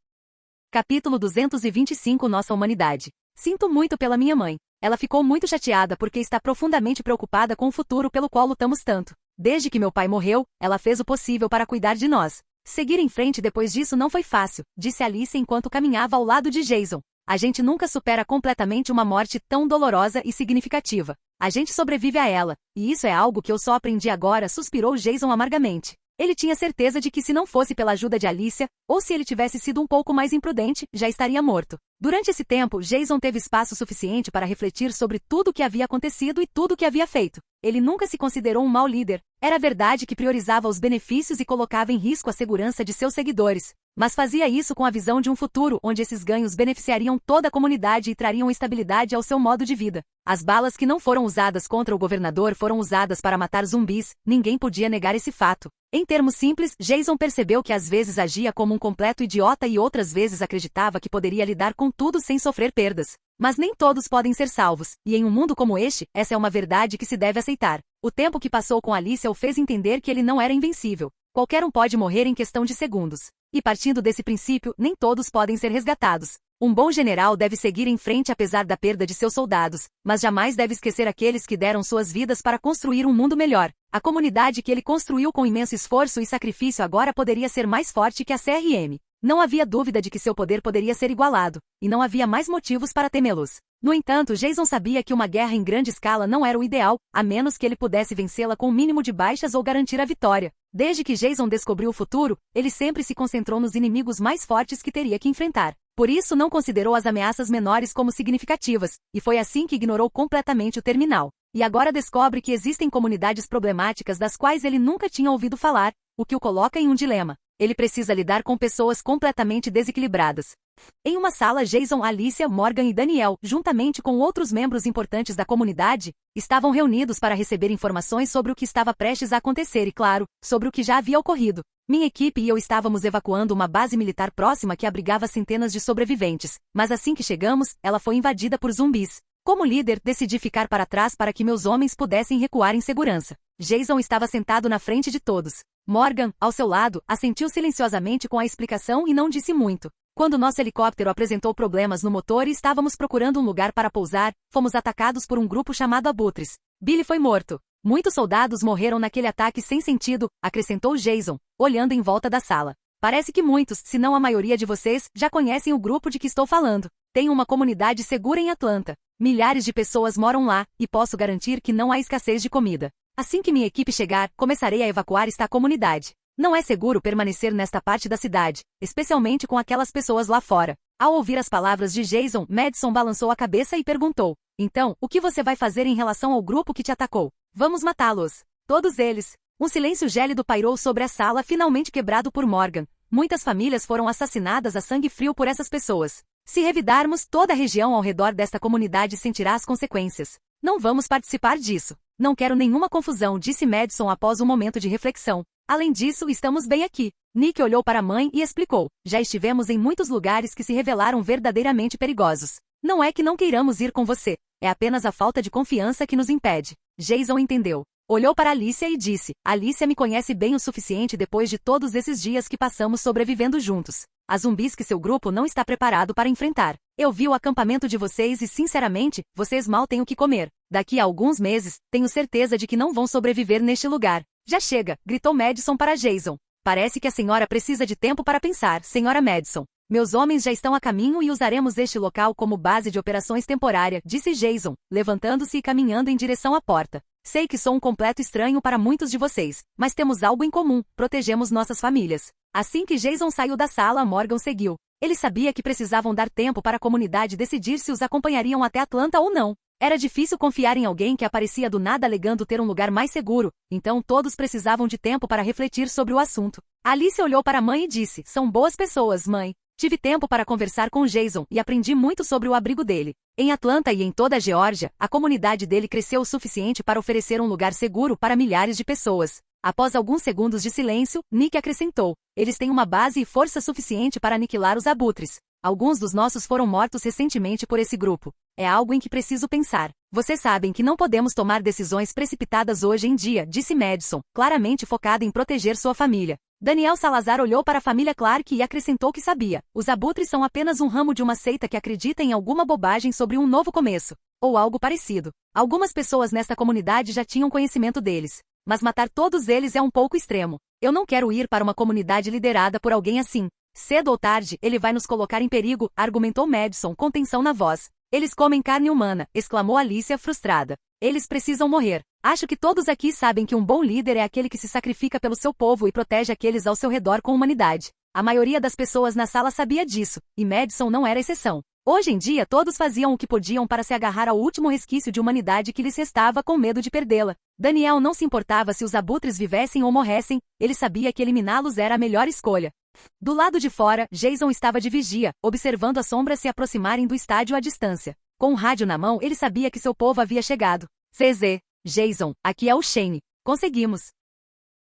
Capítulo 225 Nossa Humanidade. Sinto muito pela minha mãe. Ela ficou muito chateada porque está profundamente preocupada com o futuro pelo qual lutamos tanto. Desde que meu pai morreu, ela fez o possível para cuidar de nós. Seguir em frente depois disso não foi fácil, disse Alice enquanto caminhava ao lado de Jason. A gente nunca supera completamente uma morte tão dolorosa e significativa. A gente sobrevive a ela, e isso é algo que eu só aprendi agora, suspirou Jason amargamente. Ele tinha certeza de que se não fosse pela ajuda de Alicia, ou se ele tivesse sido um pouco mais imprudente, já estaria morto. Durante esse tempo, Jason teve espaço suficiente para refletir sobre tudo o que havia acontecido e tudo o que havia feito. Ele nunca se considerou um mau líder. Era verdade que priorizava os benefícios e colocava em risco a segurança de seus seguidores. Mas fazia isso com a visão de um futuro onde esses ganhos beneficiariam toda a comunidade e trariam estabilidade ao seu modo de vida. As balas que não foram usadas contra o governador foram usadas para matar zumbis, ninguém podia negar esse fato. Em termos simples, Jason percebeu que às vezes agia como um completo idiota e outras vezes acreditava que poderia lidar com tudo sem sofrer perdas. Mas nem todos podem ser salvos, e em um mundo como este, essa é uma verdade que se deve aceitar. O tempo que passou com Alicia o fez entender que ele não era invencível. Qualquer um pode morrer em questão de segundos. E partindo desse princípio, nem todos podem ser resgatados. Um bom general deve seguir em frente apesar da perda de seus soldados, mas jamais deve esquecer aqueles que deram suas vidas para construir um mundo melhor. A comunidade que ele construiu com imenso esforço e sacrifício agora poderia ser mais forte que a CRM. Não havia dúvida de que seu poder poderia ser igualado, e não havia mais motivos para temê-los. No entanto, Jason sabia que uma guerra em grande escala não era o ideal, a menos que ele pudesse vencê-la com o mínimo de baixas ou garantir a vitória. Desde que Jason descobriu o futuro, ele sempre se concentrou nos inimigos mais fortes que teria que enfrentar. Por isso não considerou as ameaças menores como significativas, e foi assim que ignorou completamente o terminal. E agora descobre que existem comunidades problemáticas das quais ele nunca tinha ouvido falar, o que o coloca em um dilema. Ele precisa lidar com pessoas completamente desequilibradas. Em uma sala, Jason, Alicia, Morgan e Daniel, juntamente com outros membros importantes da comunidade, estavam reunidos para receber informações sobre o que estava prestes a acontecer e, claro, sobre o que já havia ocorrido. Minha equipe e eu estávamos evacuando uma base militar próxima que abrigava centenas de sobreviventes, mas assim que chegamos, ela foi invadida por zumbis. Como líder, decidi ficar para trás para que meus homens pudessem recuar em segurança. Jason estava sentado na frente de todos. Morgan, ao seu lado, assentiu silenciosamente com a explicação e não disse muito. Quando nosso helicóptero apresentou problemas no motor e estávamos procurando um lugar para pousar, fomos atacados por um grupo chamado Abutres. Billy foi morto. Muitos soldados morreram naquele ataque sem sentido, acrescentou Jason, olhando em volta da sala. Parece que muitos, se não a maioria de vocês, já conhecem o grupo de que estou falando. Tem uma comunidade segura em Atlanta. Milhares de pessoas moram lá, e posso garantir que não há escassez de comida. Assim que minha equipe chegar, começarei a evacuar esta comunidade. Não é seguro permanecer nesta parte da cidade, especialmente com aquelas pessoas lá fora. Ao ouvir as palavras de Jason, Madison balançou a cabeça e perguntou: então, o que você vai fazer em relação ao grupo que te atacou? Vamos matá-los. Todos eles. Um silêncio gélido pairou sobre a sala, finalmente quebrado por Morgan. Muitas famílias foram assassinadas a sangue frio por essas pessoas. Se revidarmos, toda a região ao redor desta comunidade sentirá as consequências. Não vamos participar disso. Não quero nenhuma confusão, disse Madison após um momento de reflexão. Além disso, estamos bem aqui. Nick olhou para a mãe e explicou. Já estivemos em muitos lugares que se revelaram verdadeiramente perigosos. Não é que não queiramos ir com você. É apenas a falta de confiança que nos impede. Jason entendeu. Olhou para Alicia e disse, Alicia me conhece bem o suficiente depois de todos esses dias que passamos sobrevivendo juntos. Há zumbis que seu grupo não está preparado para enfrentar. Eu vi o acampamento de vocês e, sinceramente, vocês mal têm o que comer. Daqui a alguns meses, tenho certeza de que não vão sobreviver neste lugar. Já chega, gritou Madison para Jason. Parece que a senhora precisa de tempo para pensar, senhora Madison. Meus homens já estão a caminho e usaremos este local como base de operações temporária, disse Jason, levantando-se e caminhando em direção à porta. Sei que sou um completo estranho para muitos de vocês, mas temos algo em comum, protegemos nossas famílias. Assim que Jason saiu da sala, Morgan seguiu. Ele sabia que precisavam dar tempo para a comunidade decidir se os acompanhariam até Atlanta ou não. Era difícil confiar em alguém que aparecia do nada alegando ter um lugar mais seguro, então todos precisavam de tempo para refletir sobre o assunto. Alice olhou para a mãe e disse, são boas pessoas, mãe. Tive tempo para conversar com Jason e aprendi muito sobre o abrigo dele. Em Atlanta e em toda a Geórgia, a comunidade dele cresceu o suficiente para oferecer um lugar seguro para milhares de pessoas. Após alguns segundos de silêncio, Nick acrescentou, eles têm uma base e força suficiente para aniquilar os abutres. Alguns dos nossos foram mortos recentemente por esse grupo. É algo em que preciso pensar. Vocês sabem que não podemos tomar decisões precipitadas hoje em dia, disse Madison, claramente focado em proteger sua família. Daniel Salazar olhou para a família Clark e acrescentou que sabia. Os abutres são apenas um ramo de uma seita que acredita em alguma bobagem sobre um novo começo. Ou algo parecido. Algumas pessoas nesta comunidade já tinham conhecimento deles. Mas matar todos eles é um pouco extremo. Eu não quero ir para uma comunidade liderada por alguém assim. Cedo ou tarde, ele vai nos colocar em perigo, argumentou Madison com tensão na voz. Eles comem carne humana, exclamou Alicia frustrada. Eles precisam morrer. Acho que todos aqui sabem que um bom líder é aquele que se sacrifica pelo seu povo e protege aqueles ao seu redor com humanidade. A maioria das pessoas na sala sabia disso, e Madison não era exceção. Hoje em dia todos faziam o que podiam para se agarrar ao último resquício de humanidade que lhes restava com medo de perdê-la. Daniel não se importava se os abutres vivessem ou morressem, ele sabia que eliminá-los era a melhor escolha. Do lado de fora, Jason estava de vigia, observando as sombras se aproximarem do estádio à distância. Com um rádio na mão, ele sabia que seu povo havia chegado. CZ. Jason, aqui é o Shane. Conseguimos.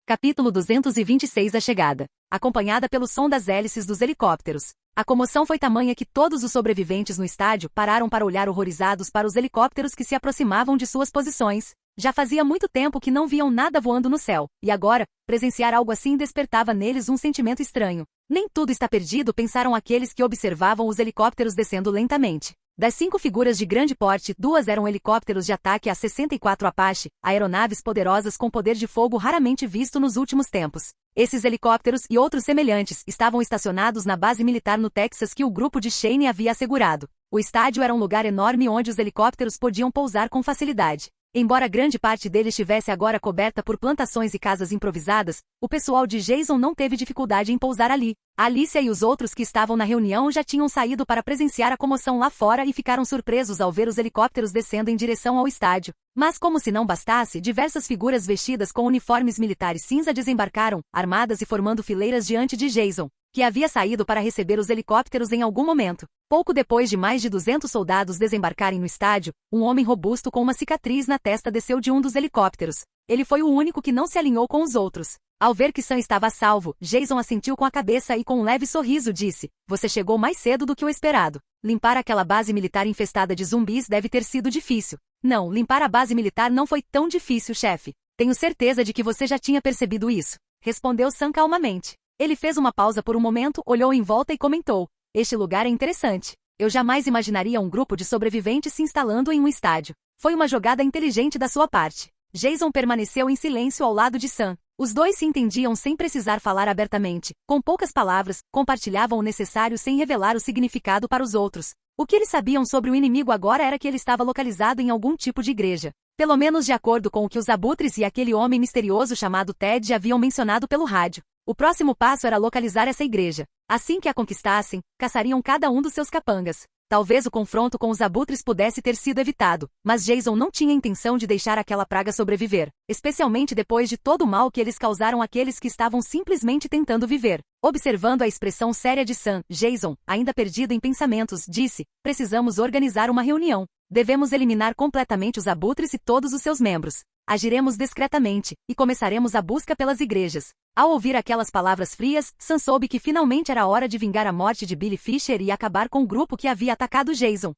Capítulo 226 A chegada. Acompanhada pelo som das hélices dos helicópteros. A comoção foi tamanha que todos os sobreviventes no estádio pararam para olhar horrorizados para os helicópteros que se aproximavam de suas posições. Já fazia muito tempo que não viam nada voando no céu, e agora, presenciar algo assim despertava neles um sentimento estranho. Nem tudo está perdido, pensaram aqueles que observavam os helicópteros descendo lentamente. Das 5 figuras de grande porte, 2 eram helicópteros de ataque A-64 Apache, aeronaves poderosas com poder de fogo raramente visto nos últimos tempos. Esses helicópteros e outros semelhantes estavam estacionados na base militar no Texas que o grupo de Shane havia assegurado. O estádio era um lugar enorme onde os helicópteros podiam pousar com facilidade. Embora grande parte dele estivesse agora coberta por plantações e casas improvisadas, o pessoal de Jason não teve dificuldade em pousar ali. Alicia e os outros que estavam na reunião já tinham saído para presenciar a comoção lá fora e ficaram surpresos ao ver os helicópteros descendo em direção ao estádio. Mas como se não bastasse, diversas figuras vestidas com uniformes militares cinza desembarcaram, armadas e formando fileiras diante de Jason, que havia saído para receber os helicópteros em algum momento. Pouco depois de mais de 200 soldados desembarcarem no estádio, um homem robusto com uma cicatriz na testa desceu de um dos helicópteros. Ele foi o único que não se alinhou com os outros. Ao ver que Sam estava a salvo, Jason assentiu com a cabeça e com um leve sorriso disse, você chegou mais cedo do que o esperado. Limpar aquela base militar infestada de zumbis deve ter sido difícil. Não, limpar a base militar não foi tão difícil, chefe. Tenho certeza de que você já tinha percebido isso. Respondeu Sam calmamente. Ele fez uma pausa por um momento, olhou em volta e comentou, este lugar é interessante. Eu jamais imaginaria um grupo de sobreviventes se instalando em um estádio. Foi uma jogada inteligente da sua parte. Jason permaneceu em silêncio ao lado de Sam. Os dois se entendiam sem precisar falar abertamente. Com poucas palavras, compartilhavam o necessário sem revelar o significado para os outros. O que eles sabiam sobre o inimigo agora era que ele estava localizado em algum tipo de igreja. Pelo menos de acordo com o que os abutres e aquele homem misterioso chamado Ted haviam mencionado pelo rádio. O próximo passo era localizar essa igreja. Assim que a conquistassem, caçariam cada um dos seus capangas. Talvez o confronto com os abutres pudesse ter sido evitado, mas Jason não tinha intenção de deixar aquela praga sobreviver, especialmente depois de todo o mal que eles causaram àqueles que estavam simplesmente tentando viver. Observando a expressão séria de Sam, Jason, ainda perdido em pensamentos, disse, precisamos organizar uma reunião. Devemos eliminar completamente os abutres e todos os seus membros. Agiremos discretamente, e começaremos a busca pelas igrejas. Ao ouvir aquelas palavras frias, Sam soube que finalmente era hora de vingar a morte de Billy Fisher e acabar com o grupo que havia atacado Jason.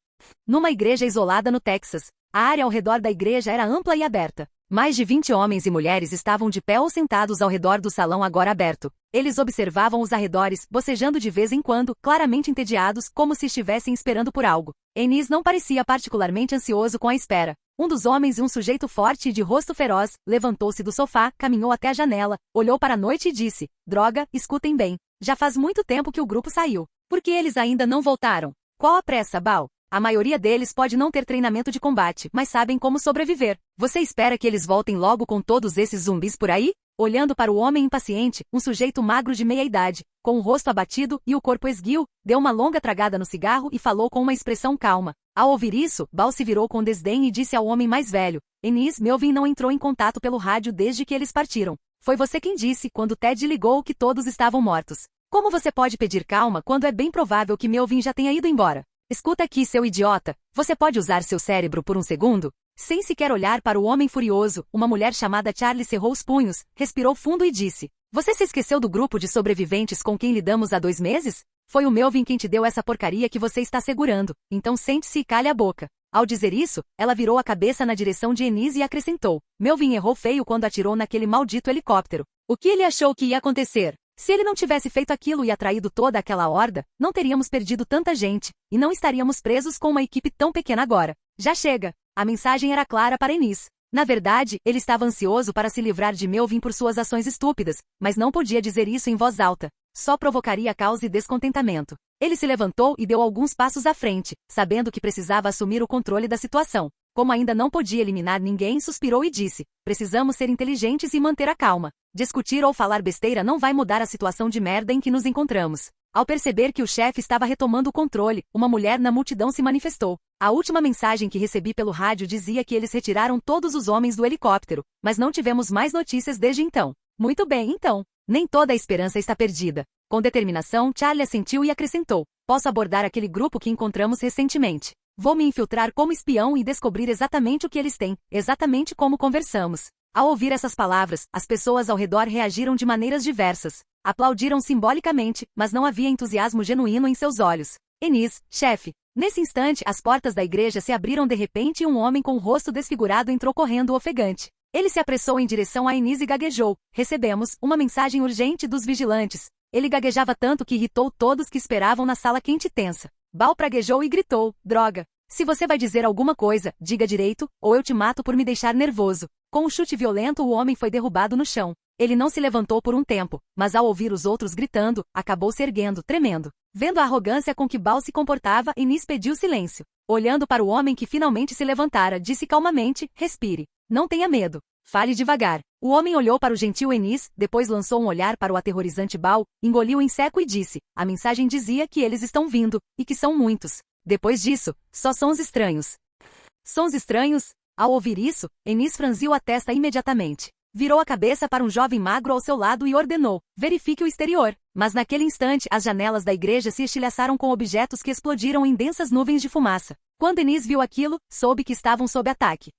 Numa igreja isolada no Texas, a área ao redor da igreja era ampla e aberta. Mais de 20 homens e mulheres estavam de pé ou sentados ao redor do salão agora aberto. Eles observavam os arredores, bocejando de vez em quando, claramente entediados, como se estivessem esperando por algo. Ennis não parecia particularmente ansioso com a espera. Um dos homens, um sujeito forte e de rosto feroz, levantou-se do sofá, caminhou até a janela, olhou para a noite e disse, droga, escutem bem. Já faz muito tempo que o grupo saiu. Por que eles ainda não voltaram? Qual a pressa, Baal? A maioria deles pode não ter treinamento de combate, mas sabem como sobreviver. Você espera que eles voltem logo com todos esses zumbis por aí? Olhando para o homem impaciente, um sujeito magro de meia-idade, com o rosto abatido e o corpo esguio, deu uma longa tragada no cigarro e falou com uma expressão calma. Ao ouvir isso, Baal se virou com desdém e disse ao homem mais velho: Ennis, Melvin não entrou em contato pelo rádio desde que eles partiram. Foi você quem disse, quando Ted ligou, que todos estavam mortos. Como você pode pedir calma quando é bem provável que Melvin já tenha ido embora? Escuta aqui, seu idiota. Você pode usar seu cérebro por um segundo? Sem sequer olhar para o homem furioso, uma mulher chamada Charlie cerrou os punhos, respirou fundo e disse: Você se esqueceu do grupo de sobreviventes com quem lidamos há 2 meses? Foi o Melvin quem te deu essa porcaria que você está segurando, então sente-se e calhe a boca. Ao dizer isso, ela virou a cabeça na direção de Ennis e acrescentou: Melvin errou feio quando atirou naquele maldito helicóptero. O que ele achou que ia acontecer? Se ele não tivesse feito aquilo e atraído toda aquela horda, não teríamos perdido tanta gente, e não estaríamos presos com uma equipe tão pequena agora. Já chega. A mensagem era clara para Ennis. Na verdade, ele estava ansioso para se livrar de Melvin por suas ações estúpidas, mas não podia dizer isso em voz alta. Só provocaria caos e descontentamento. Ele se levantou e deu alguns passos à frente, sabendo que precisava assumir o controle da situação. Como ainda não podia eliminar ninguém, suspirou e disse: Precisamos ser inteligentes e manter a calma. Discutir ou falar besteira não vai mudar a situação de merda em que nos encontramos. Ao perceber que o chefe estava retomando o controle, uma mulher na multidão se manifestou. A última mensagem que recebi pelo rádio dizia que eles retiraram todos os homens do helicóptero, mas não tivemos mais notícias desde então. Muito bem, então. Nem toda a esperança está perdida. Com determinação, Charlie assentiu e acrescentou: Posso abordar aquele grupo que encontramos recentemente. Vou me infiltrar como espião e descobrir exatamente o que eles têm, exatamente como conversamos. Ao ouvir essas palavras, as pessoas ao redor reagiram de maneiras diversas. Aplaudiram simbolicamente, mas não havia entusiasmo genuíno em seus olhos. Ennis, chefe. Nesse instante, as portas da igreja se abriram de repente e um homem com o rosto desfigurado entrou correndo ofegante. Ele se apressou em direção a Ennis e gaguejou: Recebemos uma mensagem urgente dos vigilantes. Ele gaguejava tanto que irritou todos que esperavam na sala quente e tensa. Baal praguejou e gritou: Droga! Se você vai dizer alguma coisa, diga direito, ou eu te mato por me deixar nervoso. Com um chute violento, o homem foi derrubado no chão. Ele não se levantou por um tempo, mas ao ouvir os outros gritando, acabou se erguendo, tremendo. Vendo a arrogância com que Baal se comportava, Ennis pediu silêncio. Olhando para o homem que finalmente se levantara, disse calmamente: Respire. Não tenha medo. Fale devagar. O homem olhou para o gentil Ennis, depois lançou um olhar para o aterrorizante Baal, engoliu em seco e disse: A mensagem dizia que eles estão vindo, e que são muitos. Depois disso, só sons estranhos. Sons estranhos? Ao ouvir isso, Ennis franziu a testa imediatamente. Virou a cabeça para um jovem magro ao seu lado e ordenou: Verifique o exterior. Mas naquele instante, as janelas da igreja se estilhaçaram com objetos que explodiram em densas nuvens de fumaça. Quando Ennis viu aquilo, soube que estavam sob ataque.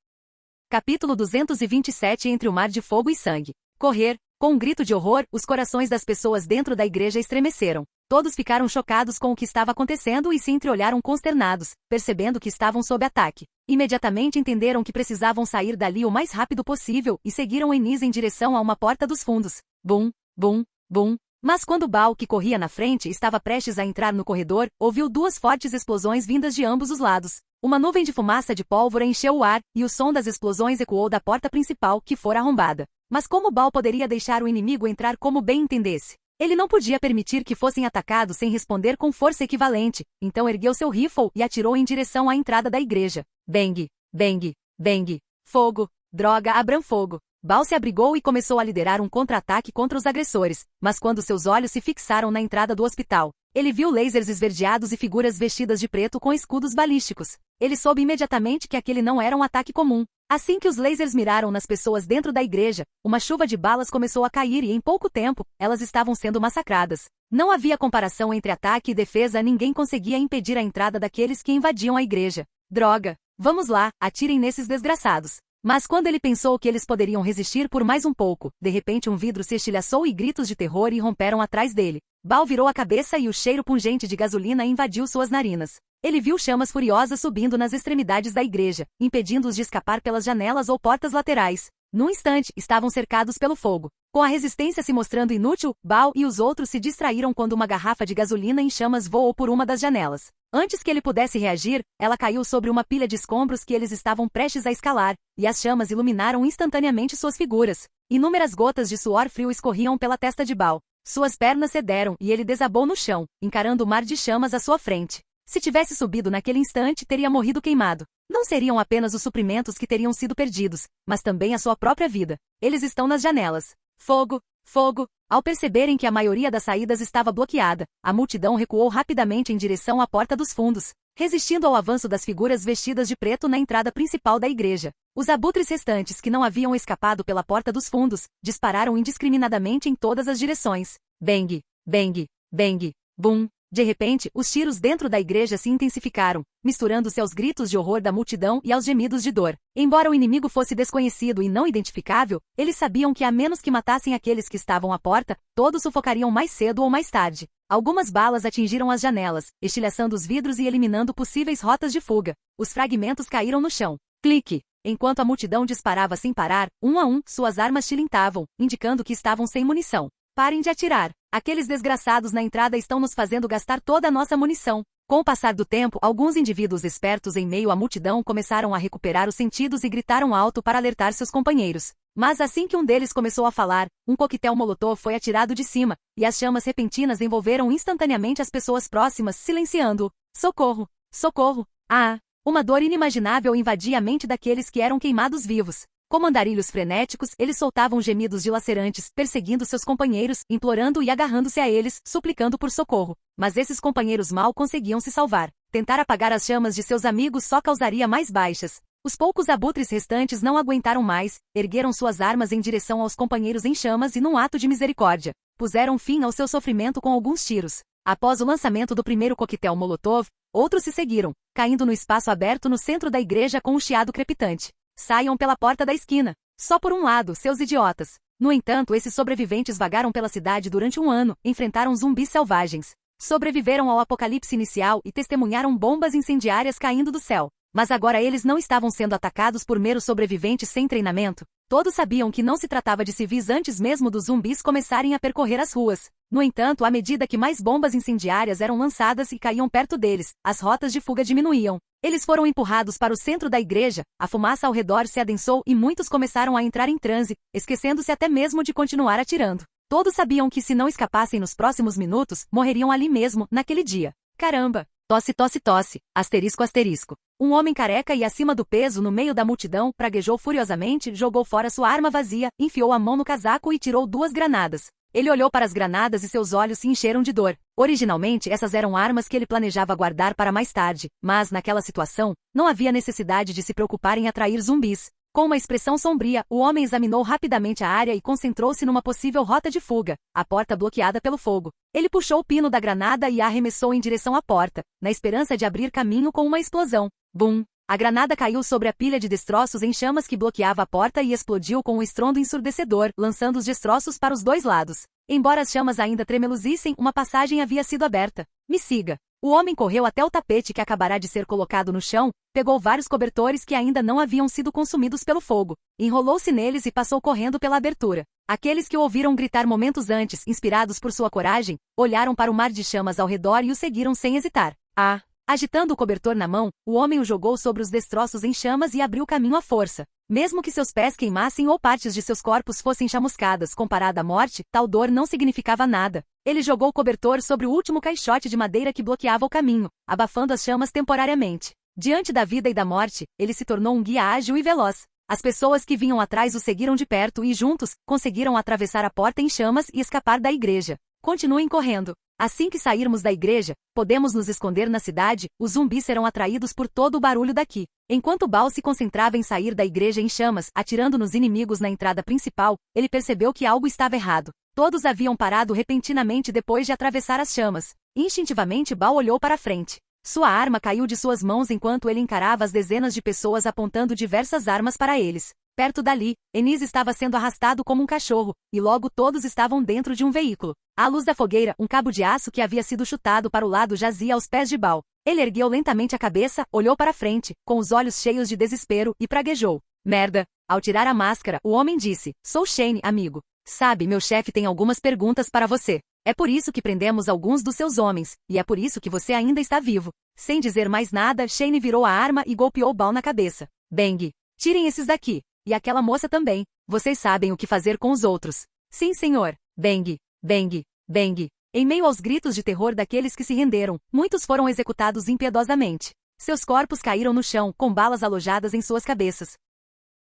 Capítulo 227 Entre o mar de fogo e sangue. Correr. Com um grito de horror, os corações das pessoas dentro da igreja estremeceram. Todos ficaram chocados com o que estava acontecendo e se entreolharam consternados, percebendo que estavam sob ataque. Imediatamente entenderam que precisavam sair dali o mais rápido possível e seguiram Ennis em direção a uma porta dos fundos. Bum, bum, bum. Mas quando Baal, que corria na frente, estava prestes a entrar no corredor, ouviu 2 fortes explosões vindas de ambos os lados. Uma nuvem de fumaça de pólvora encheu o ar, e o som das explosões ecoou da porta principal, que fora arrombada. Mas como Baal poderia deixar o inimigo entrar como bem entendesse? Ele não podia permitir que fossem atacados sem responder com força equivalente, então ergueu seu rifle e atirou em direção à entrada da igreja. Bang, bang, bang. Fogo. Droga, abram fogo. Baal se abrigou e começou a liderar um contra-ataque contra os agressores, mas quando seus olhos se fixaram na entrada do hospital, ele viu lasers esverdeados e figuras vestidas de preto com escudos balísticos. Ele soube imediatamente que aquele não era um ataque comum. Assim que os lasers miraram nas pessoas dentro da igreja, uma chuva de balas começou a cair e em pouco tempo, elas estavam sendo massacradas. Não havia comparação entre ataque e defesa, ninguém conseguia impedir a entrada daqueles que invadiam a igreja. Droga! Vamos lá, atirem nesses desgraçados. Mas quando ele pensou que eles poderiam resistir por mais um pouco, de repente um vidro se estilhaçou e gritos de terror irromperam atrás dele. Baal virou a cabeça e o cheiro pungente de gasolina invadiu suas narinas. Ele viu chamas furiosas subindo nas extremidades da igreja, impedindo-os de escapar pelas janelas ou portas laterais. Num instante, estavam cercados pelo fogo. Com a resistência se mostrando inútil, Baal e os outros se distraíram quando uma garrafa de gasolina em chamas voou por uma das janelas. Antes que ele pudesse reagir, ela caiu sobre uma pilha de escombros que eles estavam prestes a escalar, e as chamas iluminaram instantaneamente suas figuras. Inúmeras gotas de suor frio escorriam pela testa de Baal. Suas pernas cederam e ele desabou no chão, encarando o mar de chamas à sua frente. Se tivesse subido naquele instante, teria morrido queimado. Não seriam apenas os suprimentos que teriam sido perdidos, mas também a sua própria vida. Eles estão nas janelas. Fogo! Fogo! Ao perceberem que a maioria das saídas estava bloqueada, a multidão recuou rapidamente em direção à porta dos fundos, resistindo ao avanço das figuras vestidas de preto na entrada principal da igreja. Os abutres restantes que não haviam escapado pela porta dos fundos, dispararam indiscriminadamente em todas as direções. Bang! Bang! Bang! Bum! De repente, os tiros dentro da igreja se intensificaram, misturando-se aos gritos de horror da multidão e aos gemidos de dor. Embora o inimigo fosse desconhecido e não identificável, eles sabiam que a menos que matassem aqueles que estavam à porta, todos sufocariam mais cedo ou mais tarde. Algumas balas atingiram as janelas, estilhaçando os vidros e eliminando possíveis rotas de fuga. Os fragmentos caíram no chão. Clique! Enquanto a multidão disparava sem parar, um a um, suas armas tilintavam, indicando que estavam sem munição. Parem de atirar. Aqueles desgraçados na entrada estão nos fazendo gastar toda a nossa munição. Com o passar do tempo, alguns indivíduos espertos em meio à multidão começaram a recuperar os sentidos e gritaram alto para alertar seus companheiros. Mas assim que um deles começou a falar, um coquetel molotov foi atirado de cima, e as chamas repentinas envolveram instantaneamente as pessoas próximas, silenciando-o. Socorro! Socorro! Ah! Uma dor inimaginável invadia a mente daqueles que eram queimados vivos. Como andarilhos frenéticos, eles soltavam gemidos dilacerantes, perseguindo seus companheiros, implorando e agarrando-se a eles, suplicando por socorro. Mas esses companheiros mal conseguiam se salvar. Tentar apagar as chamas de seus amigos só causaria mais baixas. Os poucos abutres restantes não aguentaram mais, ergueram suas armas em direção aos companheiros em chamas e, num ato de misericórdia, puseram fim ao seu sofrimento com alguns tiros. Após o lançamento do primeiro coquetel molotov, outros se seguiram, caindo no espaço aberto no centro da igreja com um chiado crepitante. Saiam pela porta da esquina. Só por um lado, seus idiotas. No entanto, esses sobreviventes vagaram pela cidade durante um ano, enfrentaram zumbis selvagens. Sobreviveram ao apocalipse inicial e testemunharam bombas incendiárias caindo do céu. Mas agora eles não estavam sendo atacados por meros sobreviventes sem treinamento. Todos sabiam que não se tratava de civis antes mesmo dos zumbis começarem a percorrer as ruas. No entanto, à medida que mais bombas incendiárias eram lançadas e caíam perto deles, as rotas de fuga diminuíam. Eles foram empurrados para o centro da igreja, a fumaça ao redor se adensou e muitos começaram a entrar em transe, esquecendo-se até mesmo de continuar atirando. Todos sabiam que se não escapassem nos próximos minutos, morreriam ali mesmo, naquele dia. Caramba! Tosse, tosse, tosse. Asterisco, asterisco. Um homem careca e acima do peso no meio da multidão praguejou furiosamente, jogou fora sua arma vazia, enfiou a mão no casaco e tirou 2 granadas. Ele olhou para as granadas e seus olhos se encheram de dor. Originalmente, essas eram armas que ele planejava guardar para mais tarde, mas, naquela situação, não havia necessidade de se preocupar em atrair zumbis. Com uma expressão sombria, o homem examinou rapidamente a área e concentrou-se numa possível rota de fuga, a porta bloqueada pelo fogo. Ele puxou o pino da granada e a arremessou em direção à porta, na esperança de abrir caminho com uma explosão. Bum! A granada caiu sobre a pilha de destroços em chamas que bloqueava a porta e explodiu com um estrondo ensurdecedor, lançando os destroços para os 2 lados. Embora as chamas ainda tremeluzissem, uma passagem havia sido aberta. Me siga. O homem correu até o tapete que acabará de ser colocado no chão, pegou vários cobertores que ainda não haviam sido consumidos pelo fogo, enrolou-se neles e passou correndo pela abertura. Aqueles que o ouviram gritar momentos antes, inspirados por sua coragem, olharam para o mar de chamas ao redor e o seguiram sem hesitar. Ah! Agitando o cobertor na mão, o homem o jogou sobre os destroços em chamas e abriu caminho à força. Mesmo que seus pés queimassem ou partes de seus corpos fossem chamuscadas comparada à morte, tal dor não significava nada. Ele jogou o cobertor sobre o último caixote de madeira que bloqueava o caminho, abafando as chamas temporariamente. Diante da vida e da morte, ele se tornou um guia ágil e veloz. As pessoas que vinham atrás o seguiram de perto e, juntos, conseguiram atravessar a porta em chamas e escapar da igreja. Continuem correndo. Assim que sairmos da igreja, podemos nos esconder na cidade, os zumbis serão atraídos por todo o barulho daqui. Enquanto Baal se concentrava em sair da igreja em chamas, atirando nos inimigos na entrada principal, ele percebeu que algo estava errado. Todos haviam parado repentinamente depois de atravessar as chamas. Instintivamente Baal olhou para a frente. Sua arma caiu de suas mãos enquanto ele encarava as dezenas de pessoas apontando diversas armas para eles. Perto dali, Enis estava sendo arrastado como um cachorro, e logo todos estavam dentro de um veículo. À luz da fogueira, um cabo de aço que havia sido chutado para o lado jazia aos pés de Baal. Ele ergueu lentamente a cabeça, olhou para frente, com os olhos cheios de desespero, e praguejou. Merda! Ao tirar a máscara, o homem disse, sou Shane, amigo. Sabe, meu chefe tem algumas perguntas para você. É por isso que prendemos alguns dos seus homens, e é por isso que você ainda está vivo. Sem dizer mais nada, Shane virou a arma e golpeou Baal na cabeça. Bang! Tirem esses daqui. E aquela moça também. Vocês sabem o que fazer com os outros. Sim, senhor. Bang! Bang! Bang! Em meio aos gritos de terror daqueles que se renderam, muitos foram executados impiedosamente. Seus corpos caíram no chão, com balas alojadas em suas cabeças.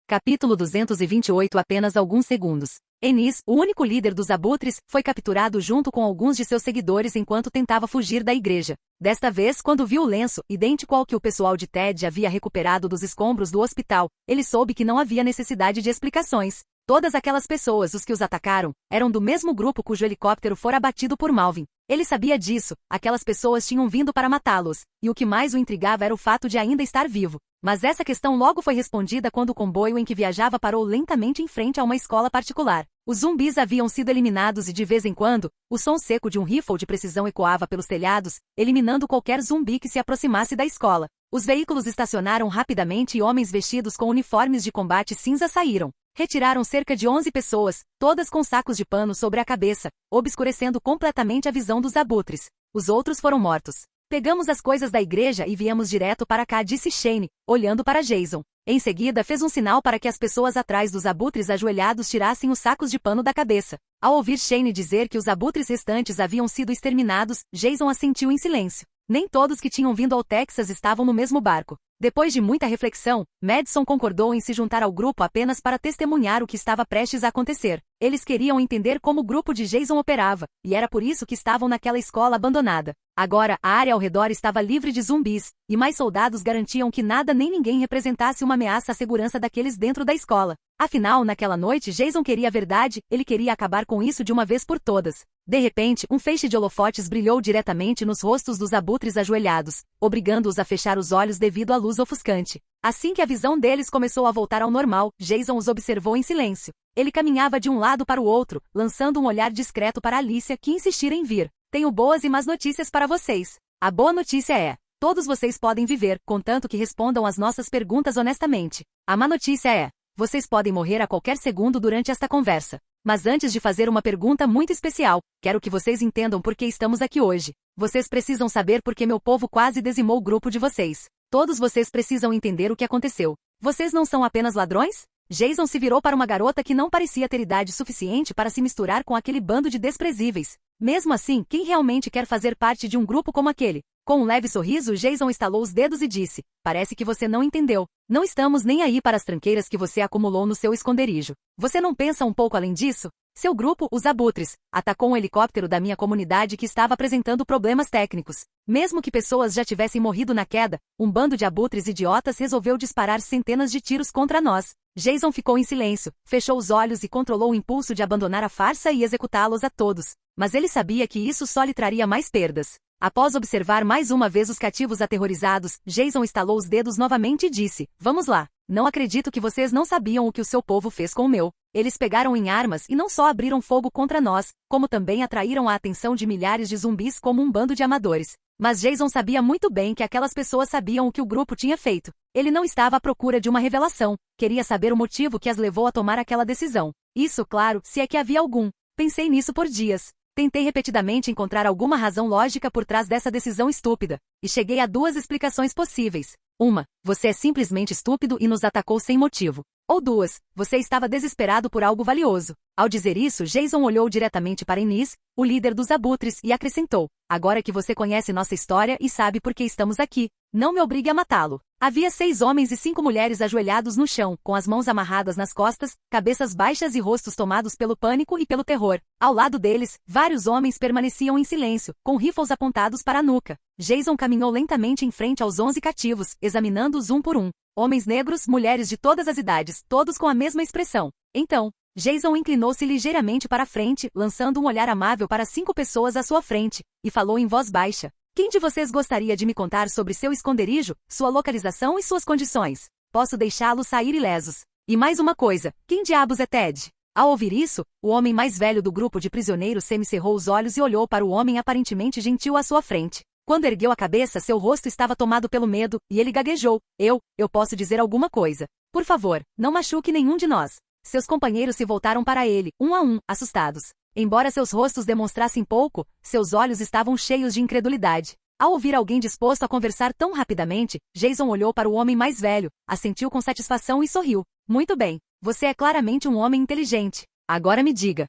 Capítulo 228. Apenas alguns segundos. Ennis, o único líder dos abutres, foi capturado junto com alguns de seus seguidores enquanto tentava fugir da igreja. Desta vez, quando viu o lenço, idêntico ao que o pessoal de Ted havia recuperado dos escombros do hospital, ele soube que não havia necessidade de explicações. Todas aquelas pessoas, os que os atacaram, eram do mesmo grupo cujo helicóptero fora abatido por Malvin. Ele sabia disso, aquelas pessoas tinham vindo para matá-los, e o que mais o intrigava era o fato de ainda estar vivo. Mas essa questão logo foi respondida quando o comboio em que viajava parou lentamente em frente a uma escola particular. Os zumbis haviam sido eliminados e de vez em quando, o som seco de um rifle de precisão ecoava pelos telhados, eliminando qualquer zumbi que se aproximasse da escola. Os veículos estacionaram rapidamente e homens vestidos com uniformes de combate cinza saíram. Retiraram cerca de 11 pessoas, todas com sacos de pano sobre a cabeça, obscurecendo completamente a visão dos abutres. Os outros foram mortos. Pegamos as coisas da igreja e viemos direto para cá, disse Shane, olhando para Jason. Em seguida fez um sinal para que as pessoas atrás dos abutres ajoelhados tirassem os sacos de pano da cabeça. Ao ouvir Shane dizer que os abutres restantes haviam sido exterminados, Jason assentiu em silêncio. Nem todos que tinham vindo ao Texas estavam no mesmo barco. Depois de muita reflexão, Madison concordou em se juntar ao grupo apenas para testemunhar o que estava prestes a acontecer. Eles queriam entender como o grupo de Jason operava, e era por isso que estavam naquela escola abandonada. Agora, a área ao redor estava livre de zumbis, e mais soldados garantiam que nada nem ninguém representasse uma ameaça à segurança daqueles dentro da escola. Afinal, naquela noite Jason queria a verdade, ele queria acabar com isso de uma vez por todas. De repente, um feixe de holofotes brilhou diretamente nos rostos dos abutres ajoelhados, obrigando-os a fechar os olhos devido à luz ofuscante. Assim que a visão deles começou a voltar ao normal, Jason os observou em silêncio. Ele caminhava de um lado para o outro, lançando um olhar discreto para Alicia, que insistira em vir. Tenho boas e más notícias para vocês. A boa notícia é: todos vocês podem viver, contanto que respondam às nossas perguntas honestamente. A má notícia é: vocês podem morrer a qualquer segundo durante esta conversa. Mas antes de fazer uma pergunta muito especial, quero que vocês entendam por que estamos aqui hoje. Vocês precisam saber por que meu povo quase dizimou o grupo de vocês. Todos vocês precisam entender o que aconteceu. Vocês não são apenas ladrões? Jason se virou para uma garota que não parecia ter idade suficiente para se misturar com aquele bando de desprezíveis. Mesmo assim, quem realmente quer fazer parte de um grupo como aquele? Com um leve sorriso, Jason estalou os dedos e disse: parece que você não entendeu. Não estamos nem aí para as tranqueiras que você acumulou no seu esconderijo. Você não pensa um pouco além disso? Seu grupo, os Abutres, atacou um helicóptero da minha comunidade que estava apresentando problemas técnicos. Mesmo que pessoas já tivessem morrido na queda, um bando de abutres idiotas resolveu disparar centenas de tiros contra nós. Jason ficou em silêncio, fechou os olhos e controlou o impulso de abandonar a farsa e executá-los a todos. Mas ele sabia que isso só lhe traria mais perdas. Após observar mais uma vez os cativos aterrorizados, Jason estalou os dedos novamente e disse: vamos lá. Não acredito que vocês não sabiam o que o seu povo fez com o meu. Eles pegaram em armas e não só abriram fogo contra nós, como também atraíram a atenção de milhares de zumbis como um bando de amadores. Mas Jason sabia muito bem que aquelas pessoas sabiam o que o grupo tinha feito. Ele não estava à procura de uma revelação, queria saber o motivo que as levou a tomar aquela decisão. Isso, claro, se é que havia algum. Pensei nisso por dias. Tentei repetidamente encontrar alguma razão lógica por trás dessa decisão estúpida, e cheguei a duas explicações possíveis. Uma, você é simplesmente estúpido e nos atacou sem motivo. Ou duas, você estava desesperado por algo valioso. Ao dizer isso, Jason olhou diretamente para Ennis, o líder dos abutres, e acrescentou: agora que você conhece nossa história e sabe por que estamos aqui, não me obrigue a matá-lo. Havia 6 homens e 5 mulheres ajoelhados no chão, com as mãos amarradas nas costas, cabeças baixas e rostos tomados pelo pânico e pelo terror. Ao lado deles, vários homens permaneciam em silêncio, com rifles apontados para a nuca. Jason caminhou lentamente em frente aos 11 cativos, examinando-os um por um. Homens negros, mulheres de todas as idades, todos com a mesma expressão. Então, Jason inclinou-se ligeiramente para a frente, lançando um olhar amável para 5 pessoas à sua frente, e falou em voz baixa: quem de vocês gostaria de me contar sobre seu esconderijo, sua localização e suas condições? Posso deixá-los sair ilesos. E mais uma coisa, quem diabos é Ted? Ao ouvir isso, o homem mais velho do grupo de prisioneiros semicerrou os olhos e olhou para o homem aparentemente gentil à sua frente. Quando ergueu a cabeça, seu rosto estava tomado pelo medo, e ele gaguejou: eu posso dizer alguma coisa. Por favor, não machuque nenhum de nós. Seus companheiros se voltaram para ele, um a um, assustados. Embora seus rostos demonstrassem pouco, seus olhos estavam cheios de incredulidade. Ao ouvir alguém disposto a conversar tão rapidamente, Jason olhou para o homem mais velho, assentiu com satisfação e sorriu. Muito bem, você é claramente um homem inteligente. Agora me diga,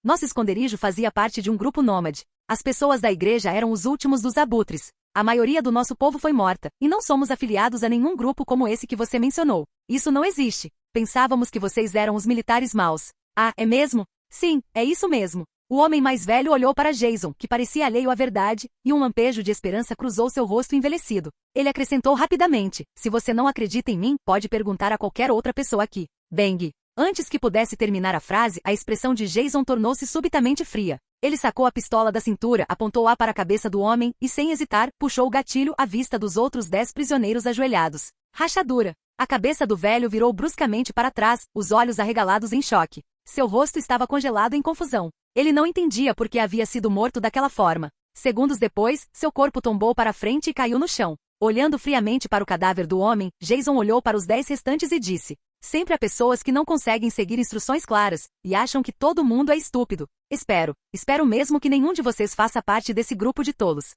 Nosso esconderijo fazia parte de um grupo nômade. As pessoas da igreja eram os últimos dos abutres. A maioria do nosso povo foi morta, e não somos afiliados a nenhum grupo como esse que você mencionou. Isso não existe. Pensávamos que vocês eram os militares maus. Ah, é mesmo? Sim, é isso mesmo. O homem mais velho olhou para Jason, que parecia alheio à verdade, e um lampejo de esperança cruzou seu rosto envelhecido. Ele acrescentou rapidamente: se você não acredita em mim, pode perguntar a qualquer outra pessoa aqui. Bang! Antes que pudesse terminar a frase, a expressão de Jason tornou-se subitamente fria. Ele sacou a pistola da cintura, apontou-a para a cabeça do homem e, sem hesitar, puxou o gatilho à vista dos outros 10 prisioneiros ajoelhados. Rachadura! A cabeça do velho virou bruscamente para trás, os olhos arregalados em choque. Seu rosto estava congelado em confusão. Ele não entendia por que havia sido morto daquela forma. Segundos depois, seu corpo tombou para frente e caiu no chão. Olhando friamente para o cadáver do homem, Jason olhou para os 10 restantes e disse: sempre há pessoas que não conseguem seguir instruções claras, e acham que todo mundo é estúpido. Espero mesmo que nenhum de vocês faça parte desse grupo de tolos.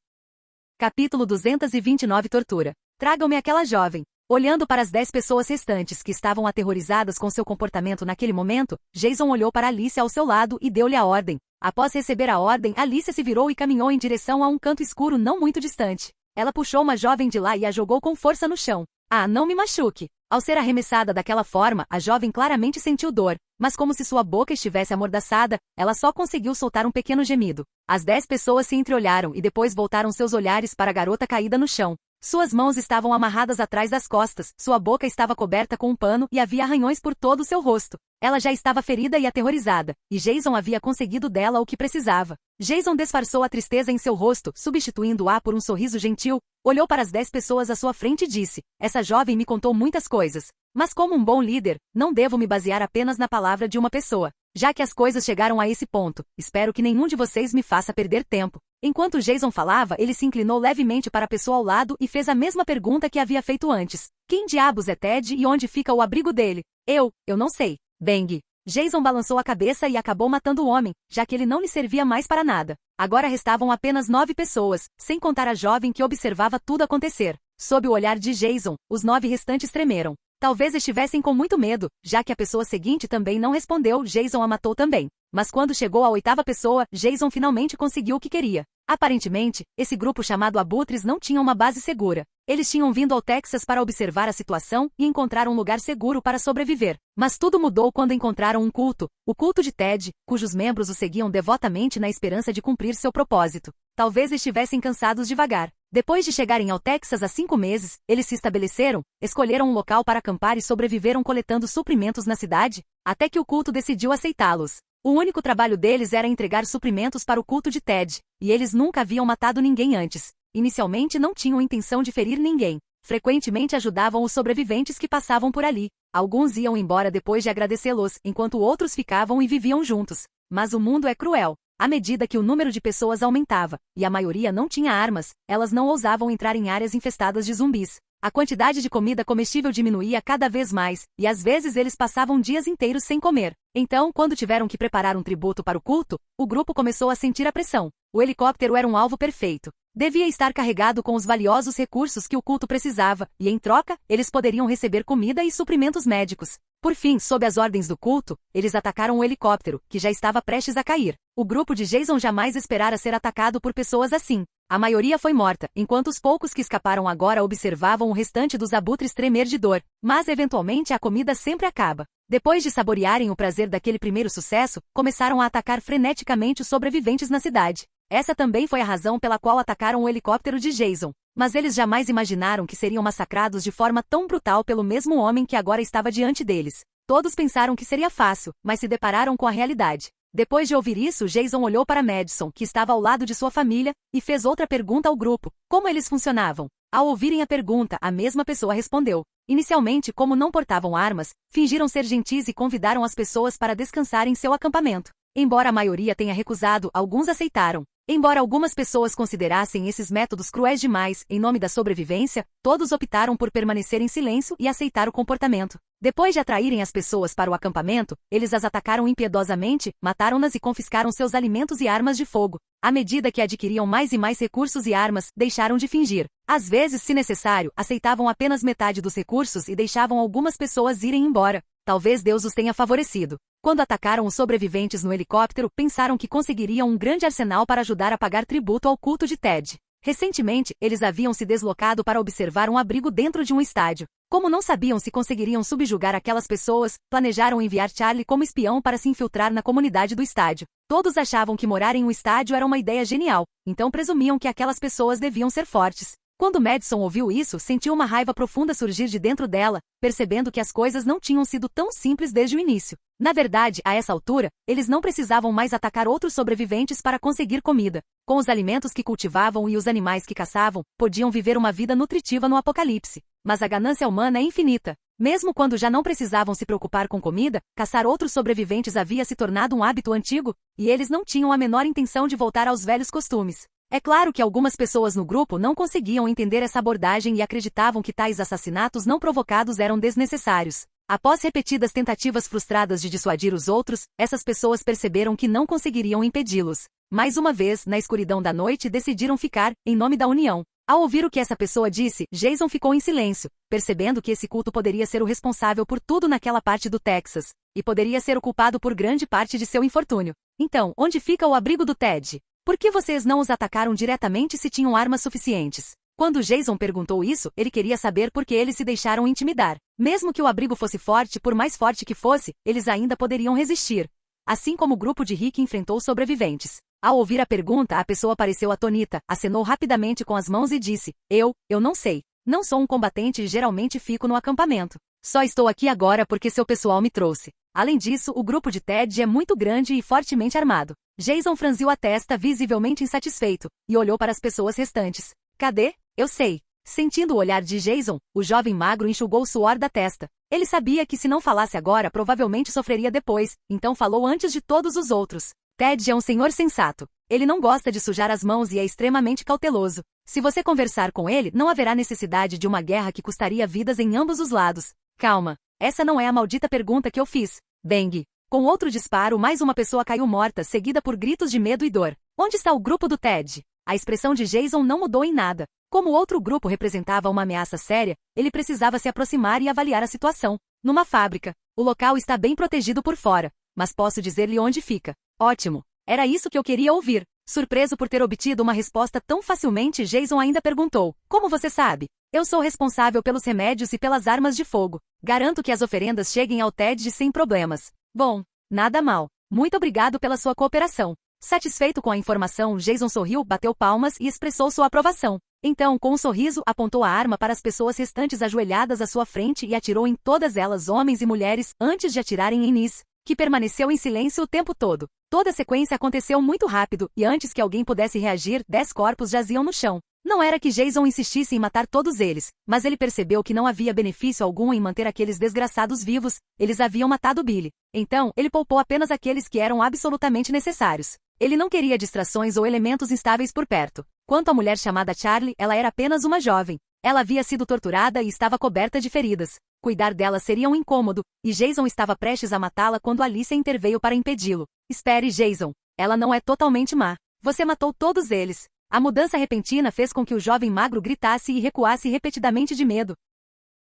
Capítulo 229 Tortura. Tragam-me aquela jovem. Olhando para as 10 pessoas restantes que estavam aterrorizadas com seu comportamento naquele momento, Jason olhou para Alicia ao seu lado e deu-lhe a ordem. Após receber a ordem, Alicia se virou e caminhou em direção a um canto escuro não muito distante. Ela puxou uma jovem de lá e a jogou com força no chão. Ah, não me machuque! Ao ser arremessada daquela forma, a jovem claramente sentiu dor, mas como se sua boca estivesse amordaçada, ela só conseguiu soltar um pequeno gemido. As 10 pessoas se entreolharam e depois voltaram seus olhares para a garota caída no chão. Suas mãos estavam amarradas atrás das costas, sua boca estava coberta com um pano e havia arranhões por todo o seu rosto. Ela já estava ferida e aterrorizada, e Jason havia conseguido dela o que precisava. Jason disfarçou a tristeza em seu rosto, substituindo-a por um sorriso gentil, olhou para as 10 pessoas à sua frente e disse: essa jovem me contou muitas coisas. Mas como um bom líder, não devo me basear apenas na palavra de uma pessoa. Já que as coisas chegaram a esse ponto, espero que nenhum de vocês me faça perder tempo. Enquanto Jason falava, ele se inclinou levemente para a pessoa ao lado e fez a mesma pergunta que havia feito antes. Quem diabos é Ted e onde fica o abrigo dele? Eu não sei. Bang! Jason balançou a cabeça e acabou matando o homem, já que ele não lhe servia mais para nada. Agora restavam apenas 9 pessoas, sem contar a jovem que observava tudo acontecer. Sob o olhar de Jason, os 9 restantes tremeram. Talvez estivessem com muito medo, já que a pessoa seguinte também não respondeu, Jason a matou também. Mas quando chegou à 8ª pessoa, Jason finalmente conseguiu o que queria. Aparentemente, esse grupo chamado Abutres não tinha uma base segura. Eles tinham vindo ao Texas para observar a situação e encontrar um lugar seguro para sobreviver. Mas tudo mudou quando encontraram um culto, o culto de Ted, cujos membros o seguiam devotamente na esperança de cumprir seu propósito. Talvez estivessem cansados de vagar. Depois de chegarem ao Texas há 5 meses, eles se estabeleceram, escolheram um local para acampar e sobreviveram coletando suprimentos na cidade, até que o culto decidiu aceitá-los. O único trabalho deles era entregar suprimentos para o culto de Ted, e eles nunca haviam matado ninguém antes. Inicialmente não tinham intenção de ferir ninguém. Frequentemente ajudavam os sobreviventes que passavam por ali. Alguns iam embora depois de agradecê-los, enquanto outros ficavam e viviam juntos. Mas o mundo é cruel. À medida que o número de pessoas aumentava, e a maioria não tinha armas, elas não ousavam entrar em áreas infestadas de zumbis. A quantidade de comida comestível diminuía cada vez mais, e às vezes eles passavam dias inteiros sem comer. Então, quando tiveram que preparar um tributo para o culto, o grupo começou a sentir a pressão. O helicóptero era um alvo perfeito. Devia estar carregado com os valiosos recursos que o culto precisava, e em troca, eles poderiam receber comida e suprimentos médicos. Por fim, sob as ordens do culto, eles atacaram o helicóptero, que já estava prestes a cair. O grupo de Jason jamais esperara ser atacado por pessoas assim. A maioria foi morta, enquanto os poucos que escaparam agora observavam o restante dos abutres tremer de dor. Mas eventualmente a comida sempre acaba. Depois de saborearem o prazer daquele primeiro sucesso, começaram a atacar freneticamente os sobreviventes na cidade. Essa também foi a razão pela qual atacaram o helicóptero de Jason. Mas eles jamais imaginaram que seriam massacrados de forma tão brutal pelo mesmo homem que agora estava diante deles. Todos pensaram que seria fácil, mas se depararam com a realidade. Depois de ouvir isso, Jason olhou para Madison, que estava ao lado de sua família, e fez outra pergunta ao grupo: como eles funcionavam? Ao ouvirem a pergunta, a mesma pessoa respondeu. Inicialmente, como não portavam armas, fingiram ser gentis e convidaram as pessoas para descansar em seu acampamento. Embora a maioria tenha recusado, alguns aceitaram. Embora algumas pessoas considerassem esses métodos cruéis demais, em nome da sobrevivência, todos optaram por permanecer em silêncio e aceitar o comportamento. Depois de atraírem as pessoas para o acampamento, eles as atacaram impiedosamente, mataram-nas e confiscaram seus alimentos e armas de fogo. À medida que adquiriam mais e mais recursos e armas, deixaram de fingir. Às vezes, se necessário, aceitavam apenas metade dos recursos e deixavam algumas pessoas irem embora. Talvez Deus os tenha favorecido. Quando atacaram os sobreviventes no helicóptero, pensaram que conseguiriam um grande arsenal para ajudar a pagar tributo ao culto de Ted. Recentemente, eles haviam se deslocado para observar um abrigo dentro de um estádio. Como não sabiam se conseguiriam subjugar aquelas pessoas, planejaram enviar Charlie como espião para se infiltrar na comunidade do estádio. Todos achavam que morar em um estádio era uma ideia genial, então presumiam que aquelas pessoas deviam ser fortes. Quando Madison ouviu isso, sentiu uma raiva profunda surgir de dentro dela, percebendo que as coisas não tinham sido tão simples desde o início. Na verdade, a essa altura, eles não precisavam mais atacar outros sobreviventes para conseguir comida. Com os alimentos que cultivavam e os animais que caçavam, podiam viver uma vida nutritiva no apocalipse. Mas a ganância humana é infinita. Mesmo quando já não precisavam se preocupar com comida, caçar outros sobreviventes havia se tornado um hábito antigo, e eles não tinham a menor intenção de voltar aos velhos costumes. É claro que algumas pessoas no grupo não conseguiam entender essa abordagem e acreditavam que tais assassinatos não provocados eram desnecessários. Após repetidas tentativas frustradas de dissuadir os outros, essas pessoas perceberam que não conseguiriam impedi-los. Mais uma vez, na escuridão da noite, decidiram ficar, em nome da união. Ao ouvir o que essa pessoa disse, Jason ficou em silêncio, percebendo que esse culto poderia ser o responsável por tudo naquela parte do Texas, e poderia ser o culpado por grande parte de seu infortúnio. Então, onde fica o abrigo do Ted? Por que vocês não os atacaram diretamente se tinham armas suficientes? Quando Jason perguntou isso, ele queria saber por que eles se deixaram intimidar. Mesmo que o abrigo fosse forte, por mais forte que fosse, eles ainda poderiam resistir. Assim como o grupo de Rick enfrentou sobreviventes. Ao ouvir a pergunta, a pessoa pareceu atônita, acenou rapidamente com as mãos e disse, eu não sei. Não sou um combatente e geralmente fico no acampamento. Só estou aqui agora porque seu pessoal me trouxe. Além disso, o grupo de Ted é muito grande e fortemente armado. Jason franziu a testa visivelmente insatisfeito, e olhou para as pessoas restantes. Cadê? Eu sei. Sentindo o olhar de Jason, o jovem magro enxugou o suor da testa. Ele sabia que se não falasse agora, provavelmente sofreria depois, então falou antes de todos os outros. Ted é um senhor sensato. Ele não gosta de sujar as mãos e é extremamente cauteloso. Se você conversar com ele, não haverá necessidade de uma guerra que custaria vidas em ambos os lados. Calma. Essa não é a maldita pergunta que eu fiz. Bang. Com outro disparo, mais uma pessoa caiu morta, seguida por gritos de medo e dor. Onde está o grupo do Ted? A expressão de Jason não mudou em nada. Como o outro grupo representava uma ameaça séria, ele precisava se aproximar e avaliar a situação. Numa fábrica. O local está bem protegido por fora, mas posso dizer-lhe onde fica. Ótimo. Era isso que eu queria ouvir. Surpreso por ter obtido uma resposta tão facilmente, Jason ainda perguntou, como você sabe? Eu sou responsável pelos remédios e pelas armas de fogo. Garanto que as oferendas cheguem ao Ted sem problemas. Bom, nada mal. Muito obrigado pela sua cooperação. Satisfeito com a informação, Jason sorriu, bateu palmas e expressou sua aprovação. Então, com um sorriso, apontou a arma para as pessoas restantes ajoelhadas à sua frente e atirou em todas elas, homens e mulheres, antes de atirarem em Nis, que permaneceu em silêncio o tempo todo. Toda a sequência aconteceu muito rápido, e antes que alguém pudesse reagir, 10 corpos jaziam no chão. Não era que Jason insistisse em matar todos eles, mas ele percebeu que não havia benefício algum em manter aqueles desgraçados vivos, eles haviam matado Billy. Então, ele poupou apenas aqueles que eram absolutamente necessários. Ele não queria distrações ou elementos instáveis por perto. Quanto à mulher chamada Charlie, ela era apenas uma jovem. Ela havia sido torturada e estava coberta de feridas. Cuidar dela seria um incômodo, e Jason estava prestes a matá-la quando Alicia interveio para impedi-lo. Espere, Jason. Ela não é totalmente má. Você matou todos eles. A mudança repentina fez com que o jovem magro gritasse e recuasse repetidamente de medo.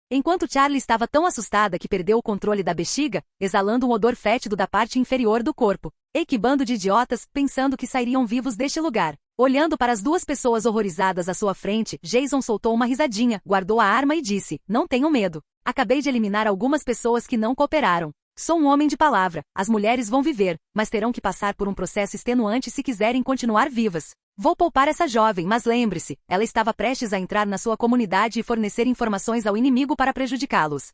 Enquanto Charlie estava tão assustada que perdeu o controle da bexiga, exalando um odor fétido da parte inferior do corpo. Ei, que bando de idiotas, pensando que sairiam vivos deste lugar. Olhando para as duas pessoas horrorizadas à sua frente, Jason soltou uma risadinha, guardou a arma e disse, não tenham medo. Acabei de eliminar algumas pessoas que não cooperaram. Sou um homem de palavra, as mulheres vão viver, mas terão que passar por um processo extenuante se quiserem continuar vivas. Vou poupar essa jovem, mas lembre-se, ela estava prestes a entrar na sua comunidade e fornecer informações ao inimigo para prejudicá-los.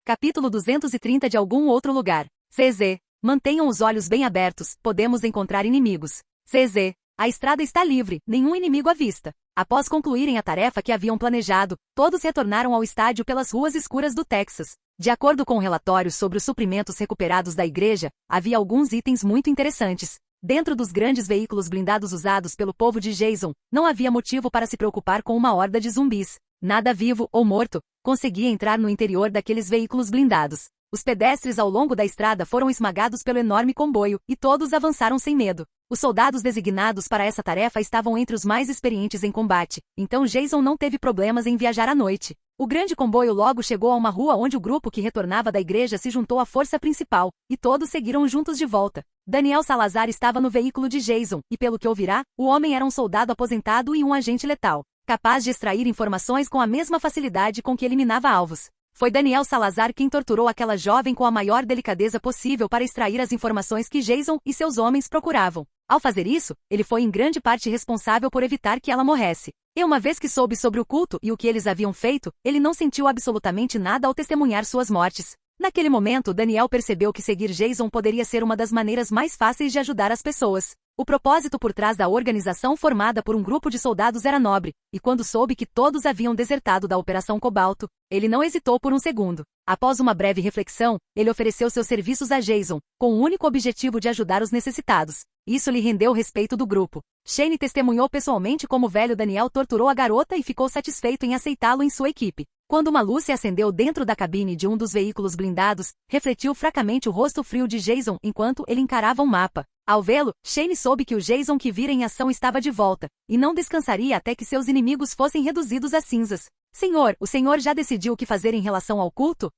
Capítulo 230 de algum outro lugar. CZ. Mantenham os olhos bem abertos, podemos encontrar inimigos. CZ. A estrada está livre, nenhum inimigo à vista. Após concluírem a tarefa que haviam planejado, todos retornaram ao estádio pelas ruas escuras do Texas. De acordo com o relatório sobre os suprimentos recuperados da igreja, havia alguns itens muito interessantes. Dentro dos grandes veículos blindados usados pelo povo de Jason, não havia motivo para se preocupar com uma horda de zumbis. Nada vivo ou morto conseguia entrar no interior daqueles veículos blindados. Os pedestres ao longo da estrada foram esmagados pelo enorme comboio, e todos avançaram sem medo. Os soldados designados para essa tarefa estavam entre os mais experientes em combate, então Jason não teve problemas em viajar à noite. O grande comboio logo chegou a uma rua onde o grupo que retornava da igreja se juntou à força principal, e todos seguiram juntos de volta. Daniel Salazar estava no veículo de Jason, e pelo que ouvirá, o homem era um soldado aposentado e um agente letal, capaz de extrair informações com a mesma facilidade com que eliminava alvos. Foi Daniel Salazar quem torturou aquela jovem com a maior delicadeza possível para extrair as informações que Jason e seus homens procuravam. Ao fazer isso, ele foi em grande parte responsável por evitar que ela morresse. E uma vez que soube sobre o culto e o que eles haviam feito, ele não sentiu absolutamente nada ao testemunhar suas mortes. Naquele momento, Daniel percebeu que seguir Jason poderia ser uma das maneiras mais fáceis de ajudar as pessoas. O propósito por trás da organização formada por um grupo de soldados era nobre, e quando soube que todos haviam desertado da Operação Cobalto, ele não hesitou por um segundo. Após uma breve reflexão, ele ofereceu seus serviços a Jason, com o único objetivo de ajudar os necessitados. Isso lhe rendeu o respeito do grupo. Shane testemunhou pessoalmente como o velho Daniel torturou a garota e ficou satisfeito em aceitá-lo em sua equipe. Quando uma luz se acendeu dentro da cabine de um dos veículos blindados, refletiu fracamente o rosto frio de Jason enquanto ele encarava um mapa. Ao vê-lo, Shane soube que o Jason que vira em ação estava de volta, e não descansaria até que seus inimigos fossem reduzidos a cinzas. Senhor, o senhor já decidiu o que fazer em relação ao culto?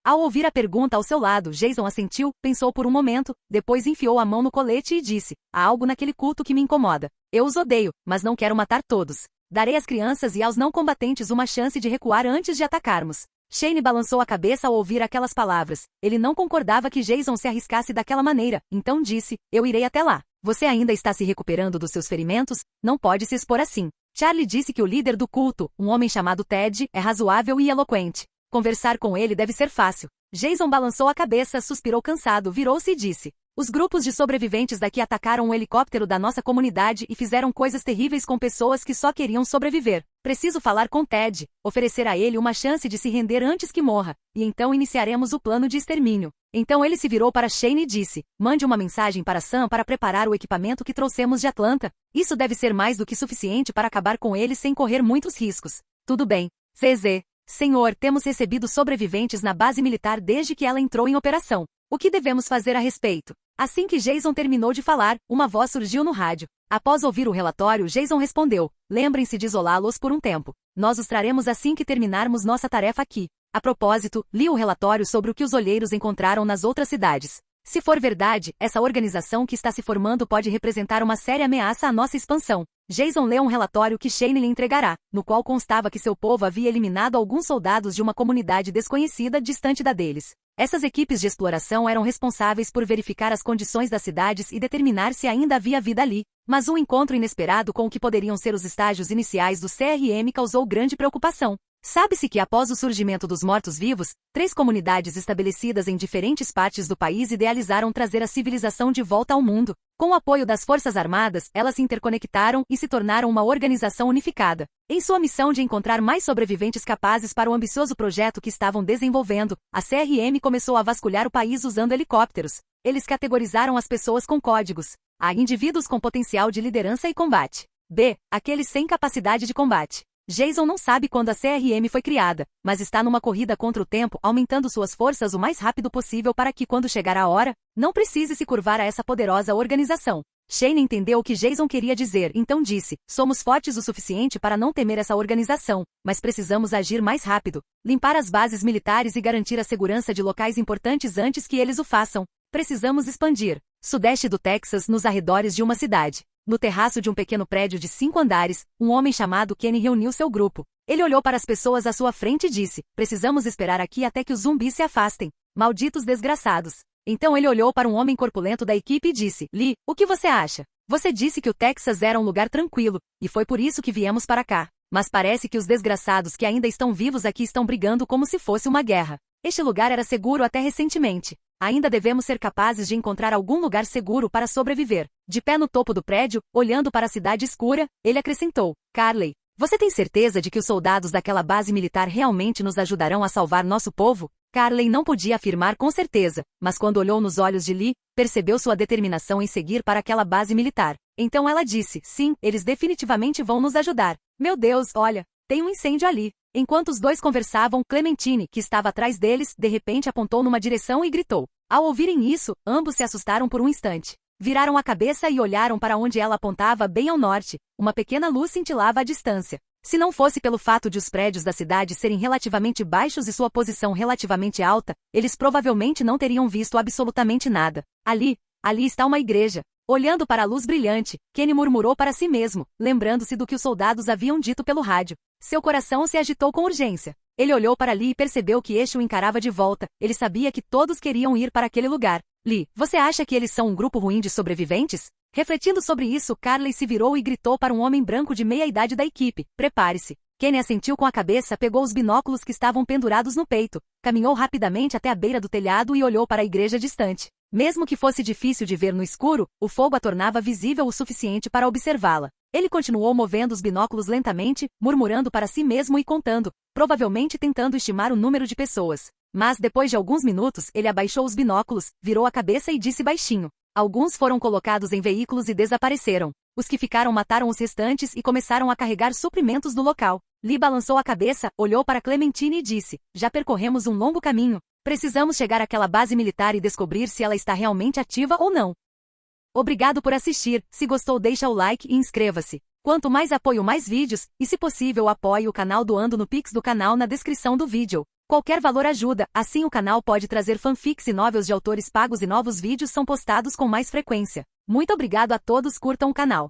Ao ouvir a pergunta ao seu lado, Jason assentiu, pensou por um momento, depois enfiou a mão no colete e disse: há algo naquele culto que me incomoda. Eu os odeio, mas não quero matar todos. Darei às crianças e aos não combatentes uma chance de recuar antes de atacarmos. Shane balançou a cabeça ao ouvir aquelas palavras. Ele não concordava que Jason se arriscasse daquela maneira, então disse: eu irei até lá. Você ainda está se recuperando dos seus ferimentos? Não pode se expor assim. Charlie disse que o líder do culto, um homem chamado Ted, é razoável e eloquente. Conversar com ele deve ser fácil. Jason balançou a cabeça, suspirou cansado, virou-se e disse: os grupos de sobreviventes daqui atacaram um helicóptero da nossa comunidade e fizeram coisas terríveis com pessoas que só queriam sobreviver. Preciso falar com Ted, oferecer a ele uma chance de se render antes que morra, e então iniciaremos o plano de extermínio. Então ele se virou para Shane e disse: mande uma mensagem para Sam para preparar o equipamento que trouxemos de Atlanta. Isso deve ser mais do que suficiente para acabar com ele sem correr muitos riscos. Tudo bem. CZ. Senhor, temos recebido sobreviventes na base militar desde que ela entrou em operação. O que devemos fazer a respeito? Assim que Jason terminou de falar, uma voz surgiu no rádio. Após ouvir o relatório, Jason respondeu: lembrem-se de isolá-los por um tempo. Nós os traremos assim que terminarmos nossa tarefa aqui. A propósito, li o relatório sobre o que os olheiros encontraram nas outras cidades. Se for verdade, essa organização que está se formando pode representar uma séria ameaça à nossa expansão. Jason leu um relatório que Shane lhe entregará, no qual constava que seu povo havia eliminado alguns soldados de uma comunidade desconhecida distante da deles. Essas equipes de exploração eram responsáveis por verificar as condições das cidades e determinar se ainda havia vida ali. Mas um encontro inesperado com o que poderiam ser os estágios iniciais do CRM causou grande preocupação. Sabe-se que após o surgimento dos mortos-vivos, 3 comunidades estabelecidas em diferentes partes do país idealizaram trazer a civilização de volta ao mundo. Com o apoio das Forças Armadas, elas se interconectaram e se tornaram uma organização unificada. Em sua missão de encontrar mais sobreviventes capazes para o ambicioso projeto que estavam desenvolvendo, a CRM começou a vasculhar o país usando helicópteros. Eles categorizaram as pessoas com códigos: A. Indivíduos com potencial de liderança e combate. B. Aqueles sem capacidade de combate. Jason não sabe quando a CRM foi criada, mas está numa corrida contra o tempo, aumentando suas forças o mais rápido possível para que, quando chegar a hora, não precise se curvar a essa poderosa organização. Shane entendeu o que Jason queria dizer, então disse: somos fortes o suficiente para não temer essa organização, mas precisamos agir mais rápido, limpar as bases militares e garantir a segurança de locais importantes antes que eles o façam. Precisamos expandir. Sudeste do Texas, nos arredores de uma cidade. No terraço de um pequeno prédio de 5 andares, um homem chamado Kenny reuniu seu grupo. Ele olhou para as pessoas à sua frente e disse: precisamos esperar aqui até que os zumbis se afastem. Malditos desgraçados. Então ele olhou para um homem corpulento da equipe e disse: Lee, o que você acha? Você disse que o Texas era um lugar tranquilo, e foi por isso que viemos para cá. Mas parece que os desgraçados que ainda estão vivos aqui estão brigando como se fosse uma guerra. Este lugar era seguro até recentemente. Ainda devemos ser capazes de encontrar algum lugar seguro para sobreviver. De pé no topo do prédio, olhando para a cidade escura, ele acrescentou: Carley, você tem certeza de que os soldados daquela base militar realmente nos ajudarão a salvar nosso povo? Carley não podia afirmar com certeza, mas quando olhou nos olhos de Lee, percebeu sua determinação em seguir para aquela base militar. Então ela disse: sim, eles definitivamente vão nos ajudar. Meu Deus, olha, tem um incêndio ali. Enquanto os dois conversavam, Clementine, que estava atrás deles, de repente apontou numa direção e gritou. Ao ouvirem isso, ambos se assustaram por um instante. Viraram a cabeça e olharam para onde ela apontava, bem ao norte. Uma pequena luz cintilava à distância. Se não fosse pelo fato de os prédios da cidade serem relativamente baixos e sua posição relativamente alta, eles provavelmente não teriam visto absolutamente nada. Ali está uma igreja. Olhando para a luz brilhante, Kenny murmurou para si mesmo, lembrando-se do que os soldados haviam dito pelo rádio. Seu coração se agitou com urgência. Ele olhou para Lee e percebeu que este o encarava de volta. Ele sabia que todos queriam ir para aquele lugar. Lee, você acha que eles são um grupo ruim de sobreviventes? Refletindo sobre isso, Carley se virou e gritou para um homem branco de meia-idade da equipe. Prepare-se. Kenny assentiu com a cabeça, pegou os binóculos que estavam pendurados no peito, caminhou rapidamente até a beira do telhado e olhou para a igreja distante. Mesmo que fosse difícil de ver no escuro, o fogo a tornava visível o suficiente para observá-la. Ele continuou movendo os binóculos lentamente, murmurando para si mesmo e contando, provavelmente tentando estimar o número de pessoas. Mas depois de alguns minutos, ele abaixou os binóculos, virou a cabeça e disse baixinho. Alguns foram colocados em veículos e desapareceram. Os que ficaram mataram os restantes e começaram a carregar suprimentos do local. Lee balançou a cabeça, olhou para Clementine e disse, já percorremos um longo caminho. Precisamos chegar àquela base militar e descobrir se ela está realmente ativa ou não. Obrigado por assistir. Se gostou, deixa o like e inscreva-se. Quanto mais apoio, mais vídeos, e se possível apoie o canal doando no Pix do canal na descrição do vídeo. Qualquer valor ajuda, assim o canal pode trazer fanfics e novels de autores pagos e novos vídeos são postados com mais frequência. Muito obrigado a todos, curtam o canal.